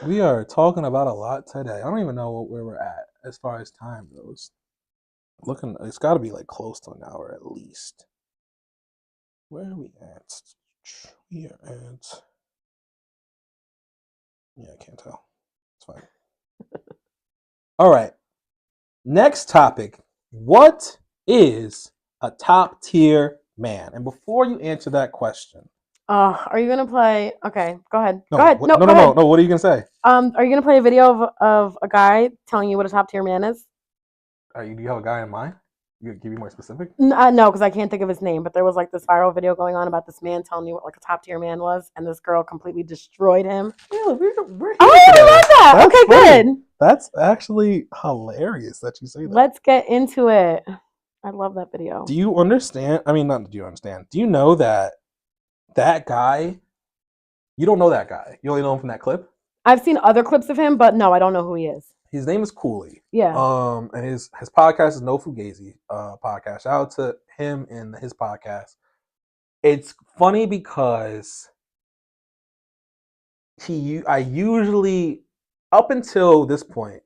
We are talking about a lot today. I don't even know where we're at as far as time goes. Looking, it's got to be like close to an hour at least. Where are we at? We are at. Yeah, I can't tell. It's fine. All right. Next topic. What is a top tier man? And before you answer that question, are you gonna play? Okay, go ahead. no, go ahead. What, no, no, go no, ahead. no. What are you gonna say? Are you gonna play a video of a guy telling you what a top tier man is? Do you have a guy in mind? You can be more specific? No, because I can't think of his name. But there was like this viral video going on about this man telling you what like a top tier man was, and this girl completely destroyed him. Yeah, we're here Oh, I today. love that. That's Okay, funny. good. That's actually hilarious that you say that. Let's get into it. I love that video. Do you understand? I mean, not do you understand. Do you know that guy, you don't know that guy. You only know him from that clip? I've seen other clips of him, but no, I don't know who he is. His name is Cooley. Yeah. And his podcast is No Fugazi podcast. Shout out to him and his podcast. It's funny because I usually, up until this point,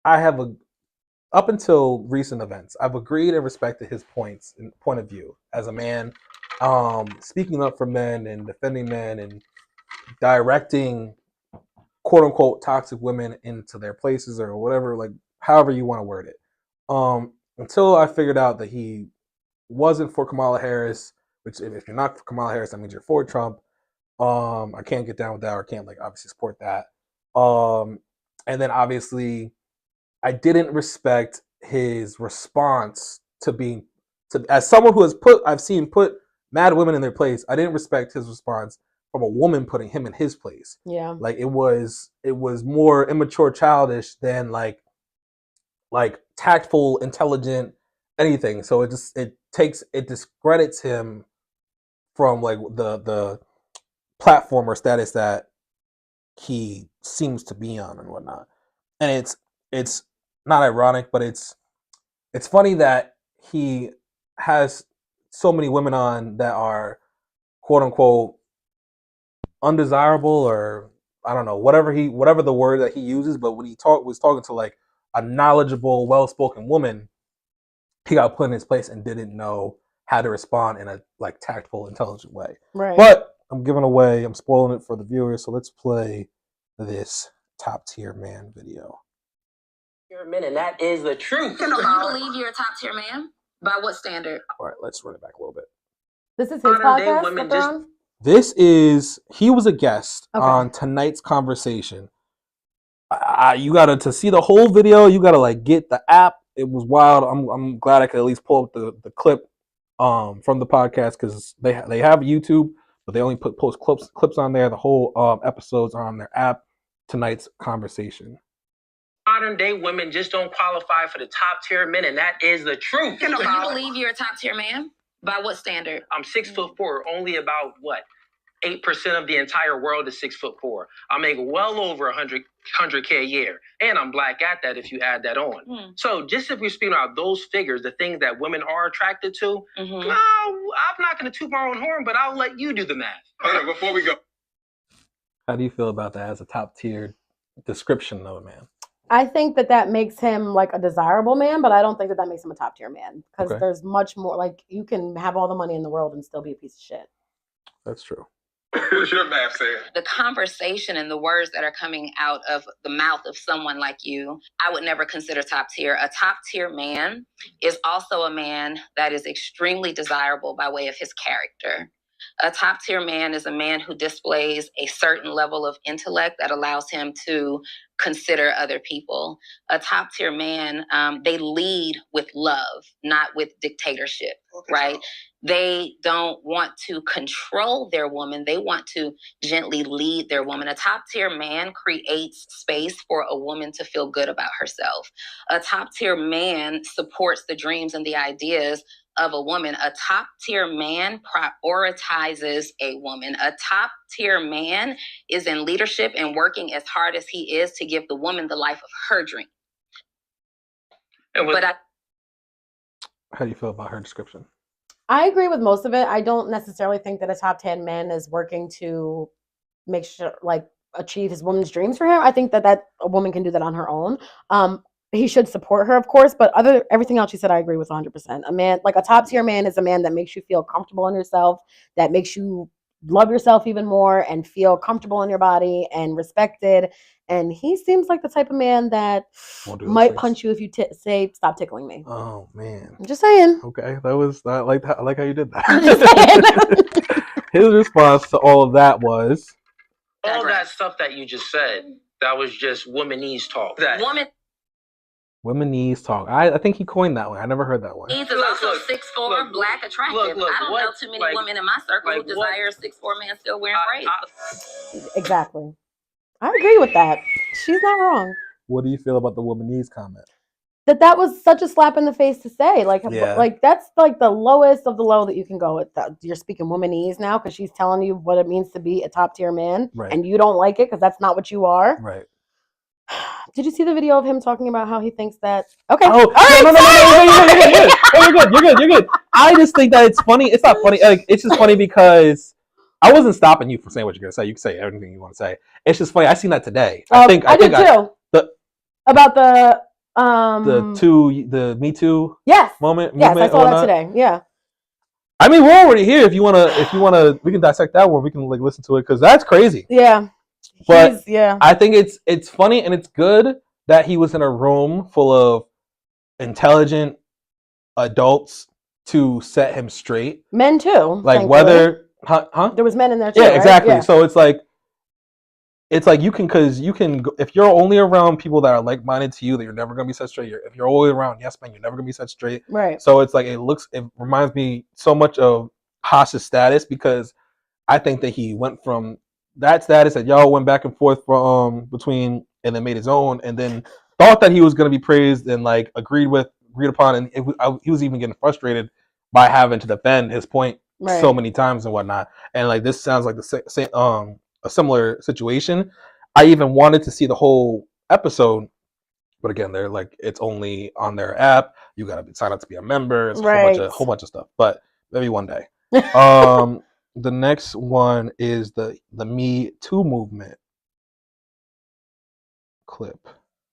up until recent events, I've agreed and respected his points and point of view as a man, speaking up for men and defending men and directing quote unquote toxic women into their places or whatever, like however you want to word it. Until I figured out that he wasn't for Kamala Harris, which if you're not for Kamala Harris, that means you're for Trump. I can't get down with that, or can't like obviously support that. And then obviously I didn't respect his response to as someone who I've seen put mad women in their place. I didn't respect his response from a woman putting him in his place. Yeah. Like it was more immature, childish than like tactful, intelligent, anything. So it discredits him from like the platform or status that he seems to be on and whatnot. And it's not ironic, but it's funny that he has so many women on that are quote unquote undesirable, or I don't know, whatever the word that he uses, but when he was talking to like a knowledgeable, well-spoken woman, he got put in his place and didn't know how to respond in a like tactful, intelligent way. Right. But I'm spoiling it for the viewers, so let's play this top tier man video. You're a man, and that is the truth. Do you believe you're a top tier man? By what standard? All right, let's run it back a little bit. This is his Modern day podcast women that they're just- on? He was a guest on tonight's conversation. You gotta, to see the whole video, you gotta like get the app. It was wild. I'm glad I could at least pull up the clip from the podcast, because they have YouTube, but they only post clips on there. The whole episodes are on their app. Tonight's conversation. Modern day women just don't qualify for the top tier men, and that is the truth. Do you believe you're a top tier man? By what standard? I'm 6'4". Only about 8% of the entire world is 6'4". I make well over 100K a year, and I'm black at that if you add that on. So just if we're speaking about those figures, the things that women are attracted to, no, I'm not going to toot my own horn, but I'll let you do the math. Hold on, before we go. How do you feel about that as a top tier description of a man? I think that makes him like a desirable man, but I don't think that makes him a top tier man because there's much more. Like you can have all the money in the world and still be a piece of shit. That's true. What's your math saying? The conversation and the words that are coming out of the mouth of someone like you, I would never consider top tier. A top tier man is also a man that is extremely desirable by way of his character. A top tier man is a man who displays a certain level of intellect that allows him to consider other people. A top tier man, they lead with love, not with dictatorship, right? They don't want to control their woman. They want to gently lead their woman. A top tier man creates space for a woman to feel good about herself. A top tier man supports the dreams and the ideas of a woman. A top tier man prioritizes a woman. A top tier man is in leadership and working as hard as he is to give the woman the life of her dream. How do you feel about her description? I agree with most of it. I don't necessarily think that a top 10 man is working to make sure, like, achieve his woman's dreams for him. I think that a woman can do that on her own. He should support her, of course, but everything else she said, I agree with 100%. A man, like a top tier man, is a man that makes you feel comfortable in yourself, that makes you love yourself even more and feel comfortable in your body and respected. And he seems like the type of man that might punch you if you say, "Stop tickling me." Oh man, I'm just saying. Okay, I like how you did that. His response to all of that was all that stuff that you just said. That was just womanese talk. Womanese talk. I think he coined that one. I never heard that one. He's also 6'4", black, attractive. I don't know too many women in my circle who desire a 6'4" man still wearing braids. Exactly. I agree with that. She's not wrong. What do you feel about the womanese comment? That was such a slap in the face to say. Like that's like the lowest of the low that you can go with. That. You're speaking womanese now because she's telling you what it means to be a top tier man, and you don't like it because that's not what you are. Right. Did you see the video of him talking about how he thinks that? Okay. Oh, no, you're good. I just think that it's funny. It's not funny. Like, it's just funny because I wasn't stopping you from saying what you're gonna say. You can say everything you want to say. It's just funny. I seen that today. I did too. About the Me Too moment. Yes, I saw that today. Yeah. I mean, we're already here. If you wanna, we can dissect that one. We can like listen to it because that's crazy. Yeah. But I think it's funny and it's good that he was in a room full of intelligent adults to set him straight. Men too. Like whether, there was men in there too. Yeah, exactly. Right? Yeah. So it's like you can if you're only around people that are like-minded to you, that you're never gonna be set straight. If you're always around yes men, you're never gonna be set straight. Right. So it's like it reminds me so much of Haas's status because I think that he went from that status that y'all went back and forth from between and then made his own and then thought that he was going to be praised and like agreed upon and he was even getting frustrated by having to defend his point so many times and whatnot. And like this sounds like the a similar situation. I even wanted to see the whole episode, but again, they're like it's only on their app. You got to sign up to be a member. It's a whole bunch of stuff. But maybe one day. The next one is the Me Too movement clip.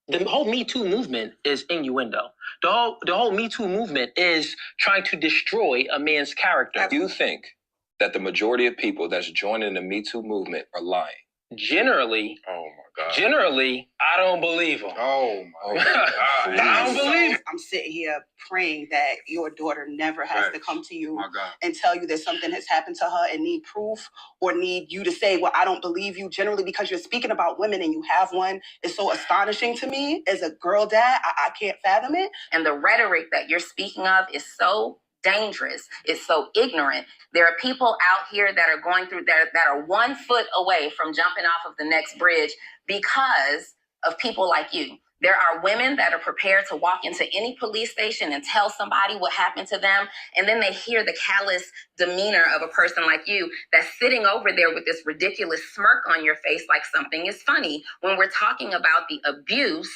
The whole Me Too movement is innuendo. The whole Me Too movement is trying to destroy a man's character. Do you think that the majority of people that's joining the Me Too movement are lying? Generally, oh my God. Generally, I don't believe them. Oh my God. I don't believe them. I'm sitting here praying that your daughter never has to come to you and tell you that something has happened to her and need proof or need you to say, well, I don't believe you. Generally, because you're speaking about women and you have one, is so astonishing to me. As a girl dad, I can't fathom it. And the rhetoric that you're speaking of is so dangerous. It's so ignorant. There are people out here that are going through that are 1 foot away from jumping off of the next bridge because of people like you. There are women that are prepared to walk into any police station and tell somebody what happened to them. And then they hear the callous demeanor of a person like you that's sitting over there with this ridiculous smirk on your face like something is funny when we're talking about the abuse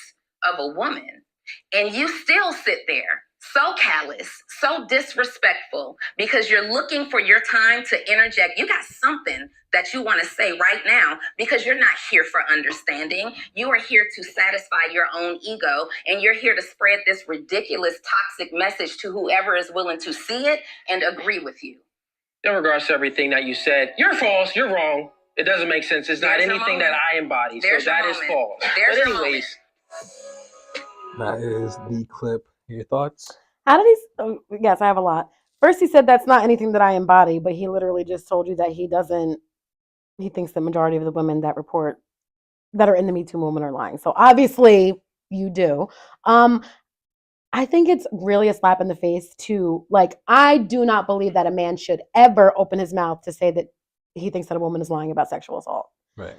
of a woman. And you still sit there so callous, so disrespectful, because you're looking for your time to interject. You got something that you want to say right now because you're not here for understanding. You are here to satisfy your own ego, and you're here to spread this ridiculous, toxic message to whoever is willing to see it and agree with you. In regards to everything that you said, you're false, you're wrong. It doesn't make sense. It's not anything that I embody, so that is false. But anyways. That is the clip. Your thoughts? How did he? Yes, I have a lot. First, he said that's not anything that I embody, but he literally just told you that he doesn't. He thinks the majority of the women that report that are in the Me Too movement are lying. So obviously, you do. I think it's really a slap in the face to, like, I do not believe that a man should ever open his mouth to say that he thinks that a woman is lying about sexual assault. Right.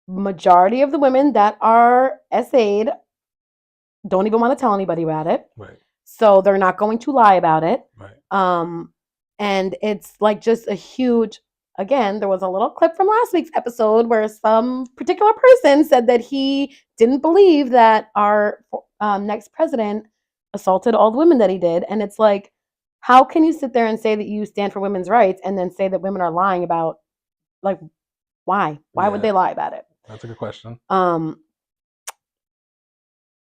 Majority of the women that are SA'd don't even want to tell anybody about it. Right. So they're not going to lie about it. Right. And it's like just a huge, again, there was a little clip from last week's episode where some particular person said that he didn't believe that our next president assaulted all the women that he did. And it's like, how can you sit there and say that you stand for women's rights and then say that women are lying about, like, why? Why would they lie about it? That's a good question. I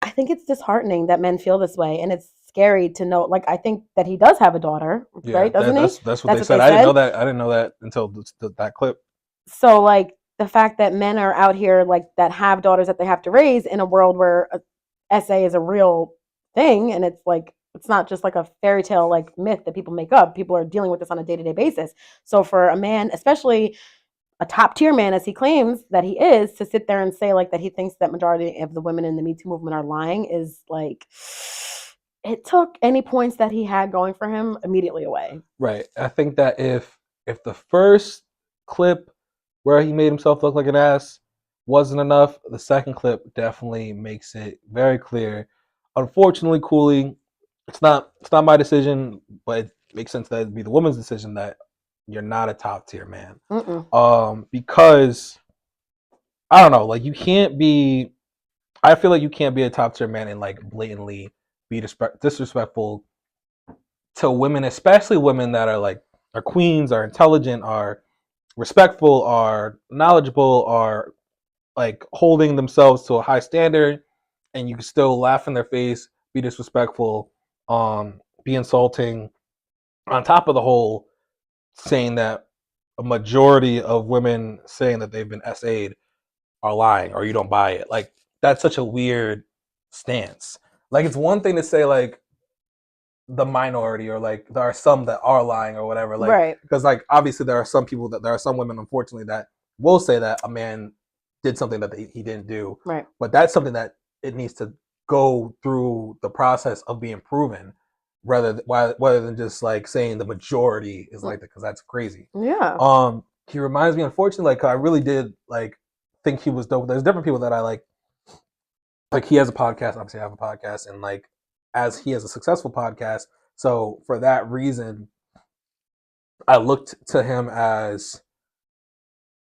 think it's disheartening that men feel this way, and it's scary to know. Like, I think that he does have a daughter, right? Doesn't he? That's what they said. I didn't know that. I didn't know that until that clip. So, like, the fact that men are out here, like, that have daughters that they have to raise in a world where SA is a real thing, and it's like, it's not just like a fairy tale, like, myth that people make up. People are dealing with this on a day-to-day basis. So for a man, especially a top tier man, as he claims that he is, to sit there and say, like, that he thinks that majority of the women in the Me Too movement are lying is like, it took any points that he had going for him immediately away. Right. I think that if the first clip where he made himself look like an ass wasn't enough, the second clip definitely makes it very clear. Unfortunately, Cooley, it's not my decision, but it makes sense that it'd be the woman's decision that you're not a top tier man. Because I don't know, like, you can't be. I feel like you can't be a top tier man and, like, blatantly be disrespectful to women, especially women that are, like, are queens, are intelligent, are respectful, are knowledgeable, are, like, holding themselves to a high standard, and you can still laugh in their face, be disrespectful, be insulting, on top of the whole saying that a majority of women saying that they've been SA'd are lying or you don't buy it. Like, that's such a weird stance. Like, it's one thing to say, like, the minority, or, like, there are some that are lying or whatever. Like, right. Because, like, obviously there are some women, unfortunately, that will say that a man did something that he didn't do. Right. But that's something that it needs to go through the process of being proven, rather than just, like, saying the majority is like that, because that's crazy. Yeah. He reminds me, unfortunately, like, I really did, like, think he was dope. There's different people that I like. Like, he has a podcast. Obviously, I have a podcast, and, like, as he has a successful podcast, so for that reason, I looked to him as,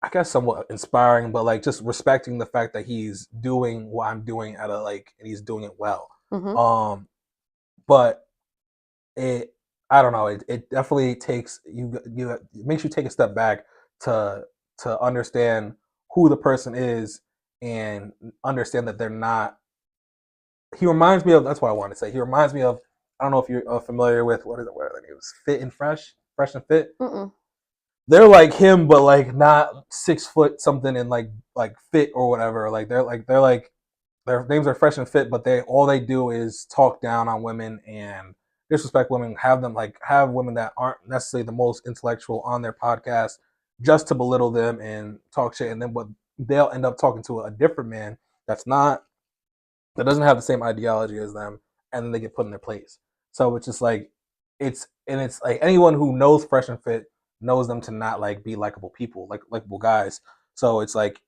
I guess, somewhat inspiring, but, like, just respecting the fact that he's doing what I'm doing and he's doing it well. Mm-hmm. But I don't know. It definitely takes it makes you take a step back to understand who the person is and understand that they're not. He reminds me of. That's what I wanted to say. He reminds me of. I don't know if you're familiar with what are their names? Fit and Fresh and Fit. Mm-mm. They're like him, but, like, not 6 foot something and like fit or whatever. Like they're like their names are Fresh and Fit, but all they do is talk down on women and disrespect women, have women that aren't necessarily the most intellectual on their podcast just to belittle them and talk shit, and then they'll end up talking to a different man that doesn't have the same ideology as them, and then they get put in their place. So it's just like it's like anyone who knows Fresh and Fit knows them to not, like, be likable people, like likable guys. So it's like,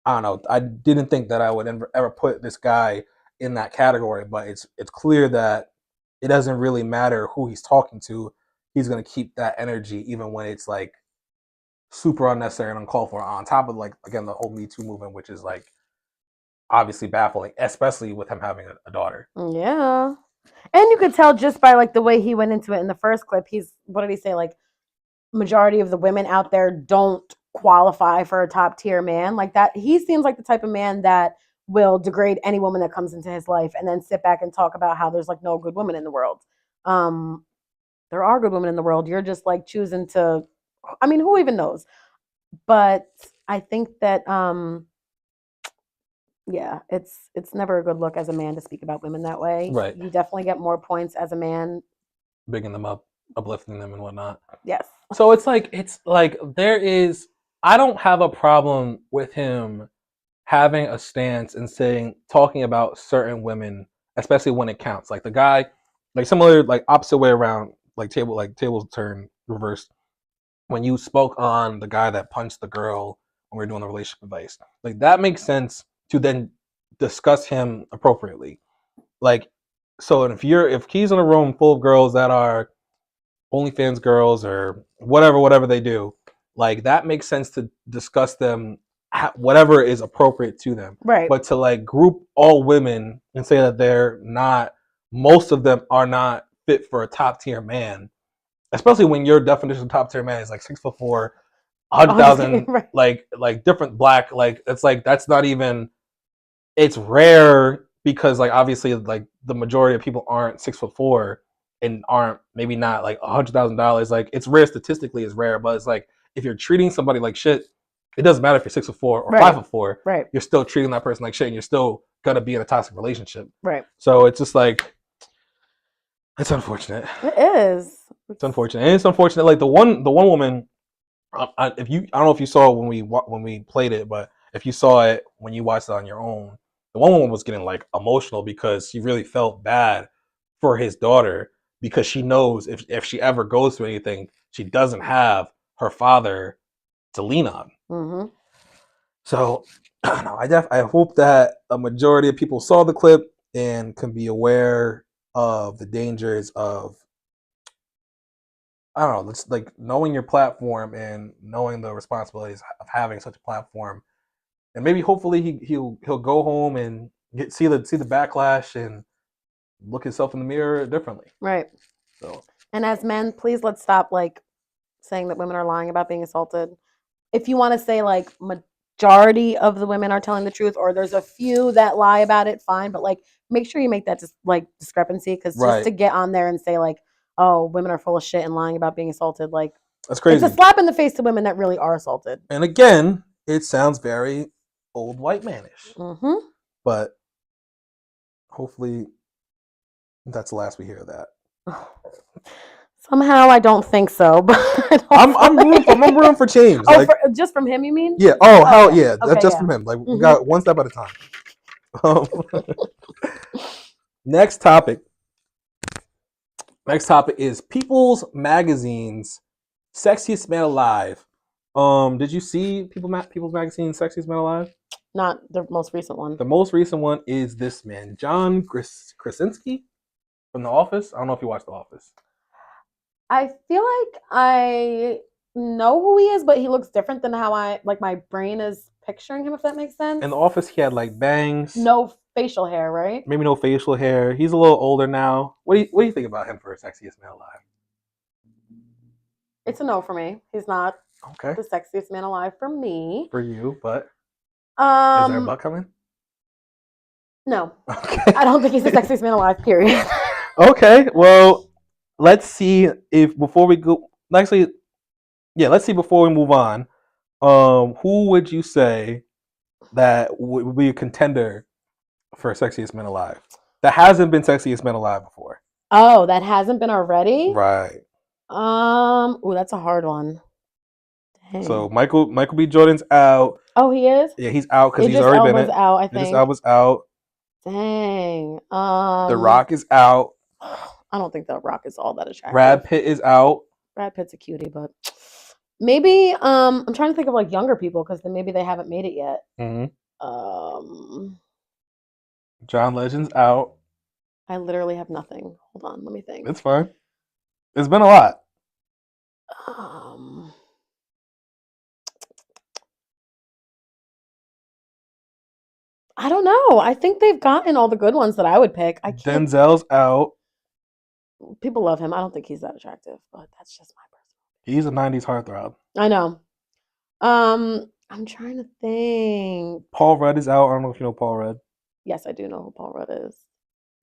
I don't know. I didn't think that I would ever put this guy in that category, but it's clear that it doesn't really matter who he's talking to. He's going to keep that energy even when it's, like, super unnecessary and uncalled for, on top of, like, again, the whole Me Too movement, which is, like, obviously baffling, especially with him having a daughter. Yeah. And you could tell just by like the way he went into it in the first clip. What did he say? Like, majority of the women out there don't qualify for a top tier man like that. He seems like the type of man that will degrade any woman that comes into his life and then sit back and talk about how there's like no good women in the world. There are good women in the world. You're just like choosing to, I mean, who even knows? But I think that yeah, it's never a good look as a man to speak about women that way. Right. You definitely get more points as a man. Bigging them up, uplifting them and whatnot. Yes. So it's like I don't have a problem with him having a stance and talking about certain women, especially when it counts. Like the guy, like similar, like opposite way around, tables turn reversed. When you spoke on the guy that punched the girl when we were doing the relationship advice, like that makes sense to then discuss him appropriately. Like, so if he's in a room full of girls that are OnlyFans girls or whatever they do, like that makes sense to discuss them, whatever is appropriate to them. Right. But to like group all women and say that most of them are not fit for a top tier man, especially when your definition of top tier man is like 6'4", 100,000, right. like different black, like it's like that's not even. It's rare because like obviously like the majority of people aren't 6'4" and aren't maybe not like $100,000. Like it's rare statistically, it's rare, but it's like if you're treating somebody like shit, it doesn't matter if you're 6'4" or right. 5'4". Right. You're still treating that person like shit, and you're still gonna be in a toxic relationship. Right. So it's just like it's unfortunate. It is. It's unfortunate, and it's unfortunate. Like the one woman, I don't know if you saw when we played it, but if you saw it when you watched it on your own, the one woman was getting like emotional because she really felt bad for his daughter because she knows if she ever goes through anything, she doesn't have her father to lean on. Mm-hmm. So I don't know. I hope that a majority of people saw the clip and can be aware of the dangers of, I don't know, it's like knowing your platform and knowing the responsibilities of having such a platform, and maybe hopefully he'll go home and see the backlash and look himself in the mirror differently. Right. So, and as men, please let's stop like saying that women are lying about being assaulted. If you want to say like majority of the women are telling the truth, or there's a few that lie about it, fine, but like make sure you make that just like discrepancy, because just to get on there and say like, oh, women are full of shit and lying about being assaulted, like that's crazy. It's a slap in the face to women that really are assaulted. And again, it sounds very old white manish. Mm-hmm. But hopefully that's the last we hear of that. Somehow I don't think so, but I'm rooting for change. Oh, just from him, you mean? Yeah. Oh, hell okay. yeah. Okay, just from him. Like we got one step at a time. Next topic is People's Magazine's Sexiest Man Alive. Did you see People's Magazine Sexiest Man Alive? Not the most recent one. The most recent one is this man, John Krasinski from The Office. I don't know if you watched The Office. I feel like I know who he is, but he looks different than how my brain is picturing him, if that makes sense. In The Office, he had like bangs. No facial hair, right? Maybe no facial hair. He's a little older now. What do you think about him for Sexiest Man Alive? It's a no for me. He's not the sexiest man alive for me. For you, but is there a butt coming? No. Okay. I don't think he's the sexiest man alive, period. Okay, well, let's see if before we go. Actually, yeah, let's see before we move on. Who would you say that would be a contender for Sexiest Man Alive that hasn't been Sexiest Man Alive before? Oh, that hasn't been already? Right. Oh, that's a hard one. Dang. So Michael B. Jordan's out. Oh, he is? Yeah, he's out because he's Idris already been Elba's out, I think. Idris Elba's out. Dang. The Rock is out. I don't think The Rock is all that attractive. Brad Pitt is out. Brad Pitt's a cutie, but maybe I'm trying to think of like younger people, because then maybe they haven't made it yet. Mm-hmm. John Legend's out. I literally have nothing. Hold on, let me think. It's fine. It's been a lot. I don't know. I think they've gotten all the good ones that I would pick. I can't. Denzel's out. People love him. I don't think he's that attractive, but that's just my personal. He's a 90s heartthrob. I know. I'm trying to think. Paul Rudd is out. I don't know if you know Paul Rudd. Yes, I do know who Paul Rudd is.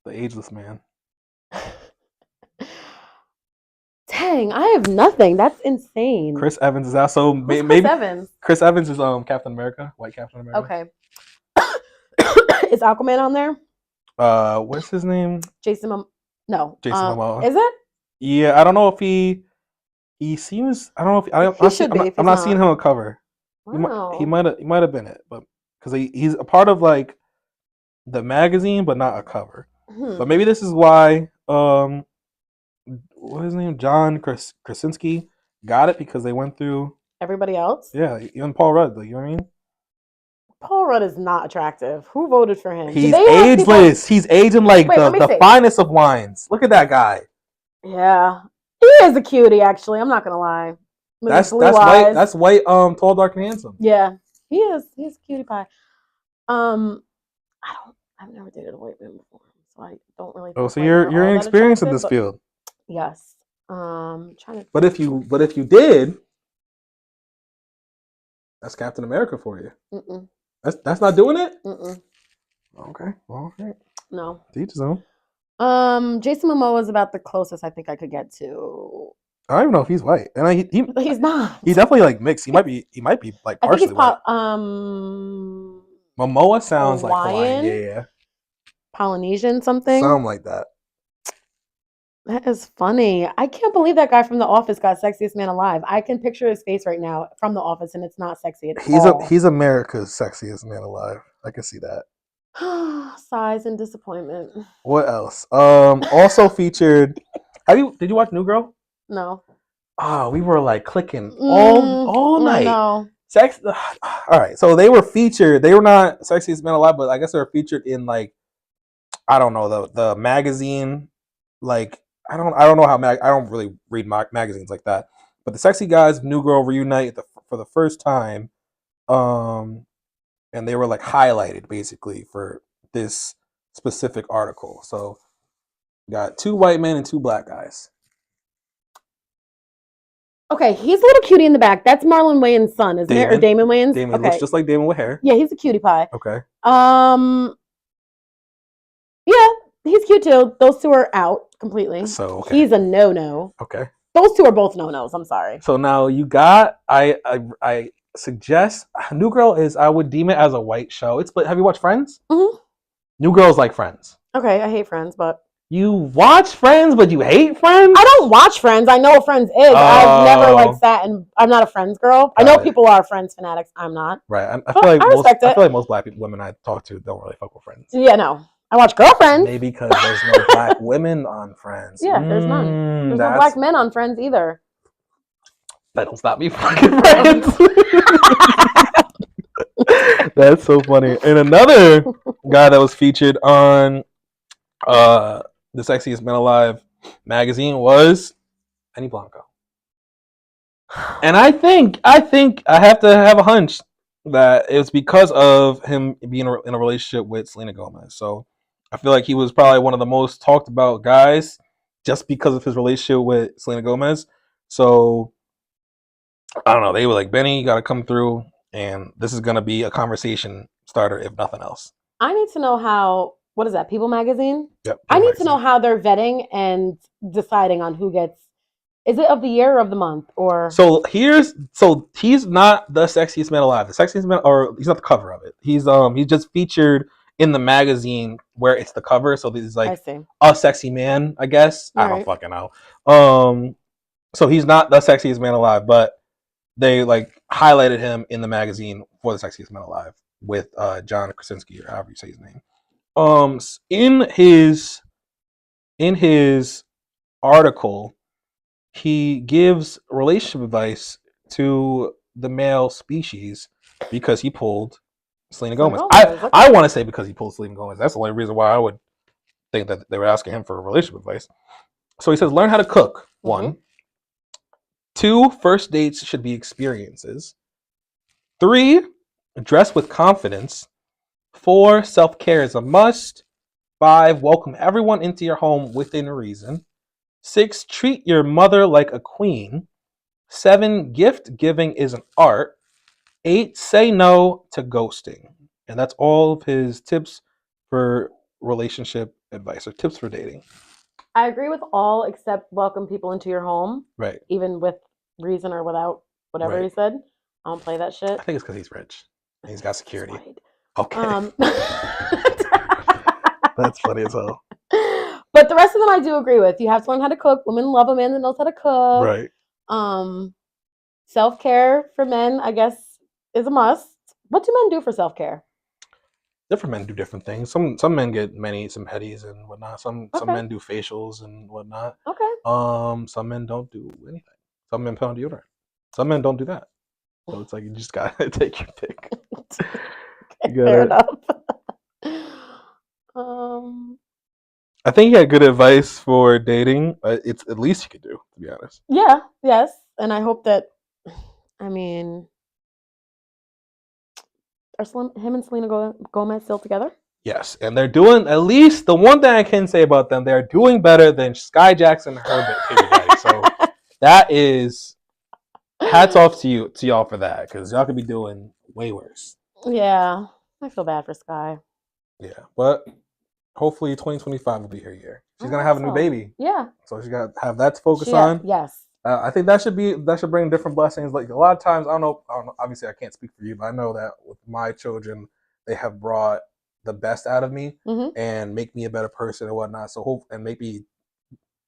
The ageless man. Dang, I have nothing. That's insane. Chris Evans is out. So Who's maybe Chris Evans? Chris Evans is Captain America, white Captain America. Okay. Is Aquaman on there? What's his name? Jason Momoa. Is it? Yeah, I don't know if he seems. I don't know if I'm not seeing him on cover. Wow. He might have been it, but because he's a part of like the magazine, but not a cover. But maybe this is why what is his name? John Krasinski got it because they went through everybody else. Yeah, even Paul Rudd. Like, you know what I mean? Paul Rudd is not attractive. Who voted for him? He's ageless. He's aging like the finest of wines. Look at that guy. Yeah, he is a cutie. Actually, I'm not gonna lie. That's white. That's white. Tall, dark, and handsome. Yeah, he is. He's a cutie pie. I've never dated a white man before, so I don't really. Oh, so you're inexperienced in this field. Yes. Trying to. But if you did, that's Captain America for you. Mm-mm. That's not doing it. Mm-mm. Okay. Well, okay. No. Teach his own. Jason Momoa is about the closest I think I could get to. I don't even know if he's white, and he's not. He's definitely like mixed. He might be like partially white. Momoa sounds Hawaiian? like Hawaiian. Yeah. Polynesian something. Something like that. That is funny. I can't believe that guy from The Office got Sexiest Man Alive. I can picture his face right now from The Office, and it's not sexy at all. He's America's Sexiest Man Alive. I can see that. Size and disappointment. What else? Also featured. Did you watch New Girl? No. Oh, we were like clicking all night. No. All right, so they were featured. They were not Sexiest Man Alive, but I guess they were featured in like, I don't know, the magazine. Like, I don't know how I don't really read magazines like that. But the sexy guys of New Girl reunite for the first time, and they were like highlighted basically for this specific article. So, got 2 white men and 2 black guys. Okay, he's a little cutie in the back. That's Marlon Wayans' son, isn't it? Or Damon Wayans? Damon looks just like Damon with hair. Yeah, he's a cutie pie. Okay. Yeah, he's cute too. Those 2 are out completely. So okay. He's a no-no. Okay. Those 2 are both no-nos. I'm sorry. So now you got. I suggest New Girl is. I would deem it as a white show. But have you watched Friends? Mm-hmm. New Girl's like Friends. Okay, I hate Friends, but. You watch Friends, but you hate Friends? I don't watch Friends. I know what Friends is. I've never sat and I'm not a Friends girl. I know people are Friends fanatics. I'm not. Right. I feel like most black women I talk to don't really fuck with Friends. Yeah, no. I watch Girlfriends. Maybe because there's no black women on Friends. Yeah, there's none. There's no black men on Friends either. That don't stop me fucking Friends. That's so funny. And another guy that was featured on the Sexiest Men Alive magazine was Benny Blanco. And I think I have to have a hunch that it's because of him being in a relationship with Selena Gomez. So I feel like he was probably one of the most talked about guys just because of his relationship with Selena Gomez. So I don't know. They were like, Benny, you got to come through, and this is going to be a conversation starter, if nothing else. I need to know how. What is that? People Magazine? Yep. I need to know how they're vetting and deciding on who gets. Is it of the year or of the month or? So he's not the Sexiest Man Alive. The Sexiest Man, or he's not the cover of it. He's just featured in the magazine where it's the cover. So this is like a sexy man, I guess. I don't fucking know. So he's not the Sexiest Man Alive, but they like highlighted him in the magazine for the Sexiest Man Alive with John Krasinski, or however you say his name. In his article, he gives relationship advice to the male species because he pulled Selena Gomez. I want to say because he pulled Selena Gomez. That's the only reason why I would think that they were asking him for relationship advice. So he says, learn how to cook. 1. 2, first dates should be experiences. 3, dress with confidence. 4, self-care is a must. 5, welcome everyone into your home within reason. 6, treat your mother like a queen. 7, gift giving is an art. 8, say no to ghosting. And that's all of his tips for relationship advice or tips for dating. I agree with all except welcome people into your home. Right. Even with reason or without whatever he said. I don't play that shit. I think it's because he's rich. And he's got security. Okay. That's funny as hell. But the rest of them I do agree with. You have to learn how to cook. Women love a man that knows how to cook. Right. Self-care for men, I guess, is a must. What do men do for self-care? Different men do different things. Some men get some petties and whatnot. Some men do facials and whatnot. Okay. Some men don't do anything. Some men put on deodorant. Some men don't do that. So it's like you just gotta take your pick. Okay, fair enough. I think he had good advice for dating. It's at least you could do, to be honest. Yeah. Yes. And I hope that. I mean. Are him and Selena Gomez still together? Yes, and they're doing, at least the one thing I can say about them, they're doing better than Skai Jackson and her baby daddy. So that is hats off to y'all for that, because y'all could be doing way worse. Yeah, I feel bad for Skai. Yeah, but hopefully 2025 will be her year. She's gonna have a new baby. Yeah. So she got to have that to focus on. Yes. I think that should bring different blessings. Like a lot of times, I don't know. Obviously, I can't speak for you, but I know that with my children, they have brought the best out of me and make me a better person and whatnot. So and make me,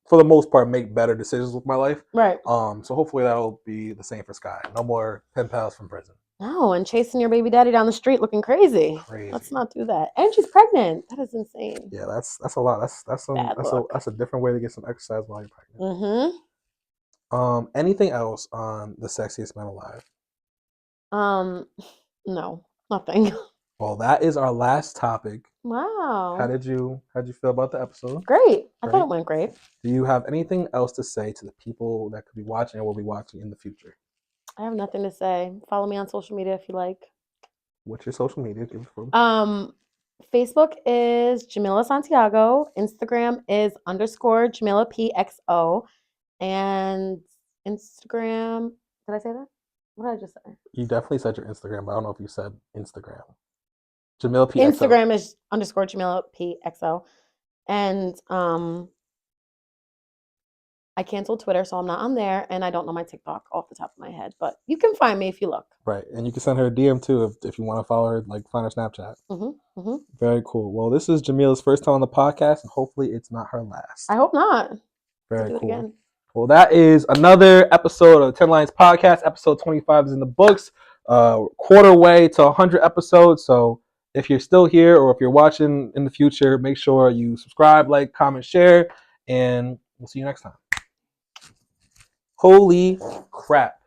for the most part, make better decisions with my life. Right. So hopefully that'll be the same for Skai. No more pen pals from prison. No, and chasing your baby daddy down the street looking crazy. Let's not do that. And she's pregnant. That is insane. Yeah, that's a lot. That's a different way to get some exercise while you're pregnant. Anything else on the sexiest men alive? No, nothing. Well, that is our last topic. Wow. How'd you feel about the episode? Great. I thought it went great. Do you have anything else to say to the people that could be watching and will be watching in the future? I have nothing to say. Follow me on social media if you like. What's your social media? Facebook is Jamila Santiago. Instagram is _Jamila PXO. And Instagram, did I say that? What did I just say? You definitely said your Instagram, but I don't know if you said Instagram. Jamila PXO. Instagram is _Jamila PXO. And I canceled Twitter, so I'm not on there, and I don't know my TikTok off the top of my head, but you can find me if you look. Right, and you can send her a DM too if you want to follow her, like find her Snapchat. Very cool. Well, this is Jamila's first time on the podcast, and hopefully it's not her last. I hope not. Very cool. Again. Well, that is another episode of the 10 Lions Podcast. Episode 25 is in the books. Quarter way to 100 episodes. So if you're still here or if you're watching in the future, make sure you subscribe, like, comment, share, and we'll see you next time. Holy crap.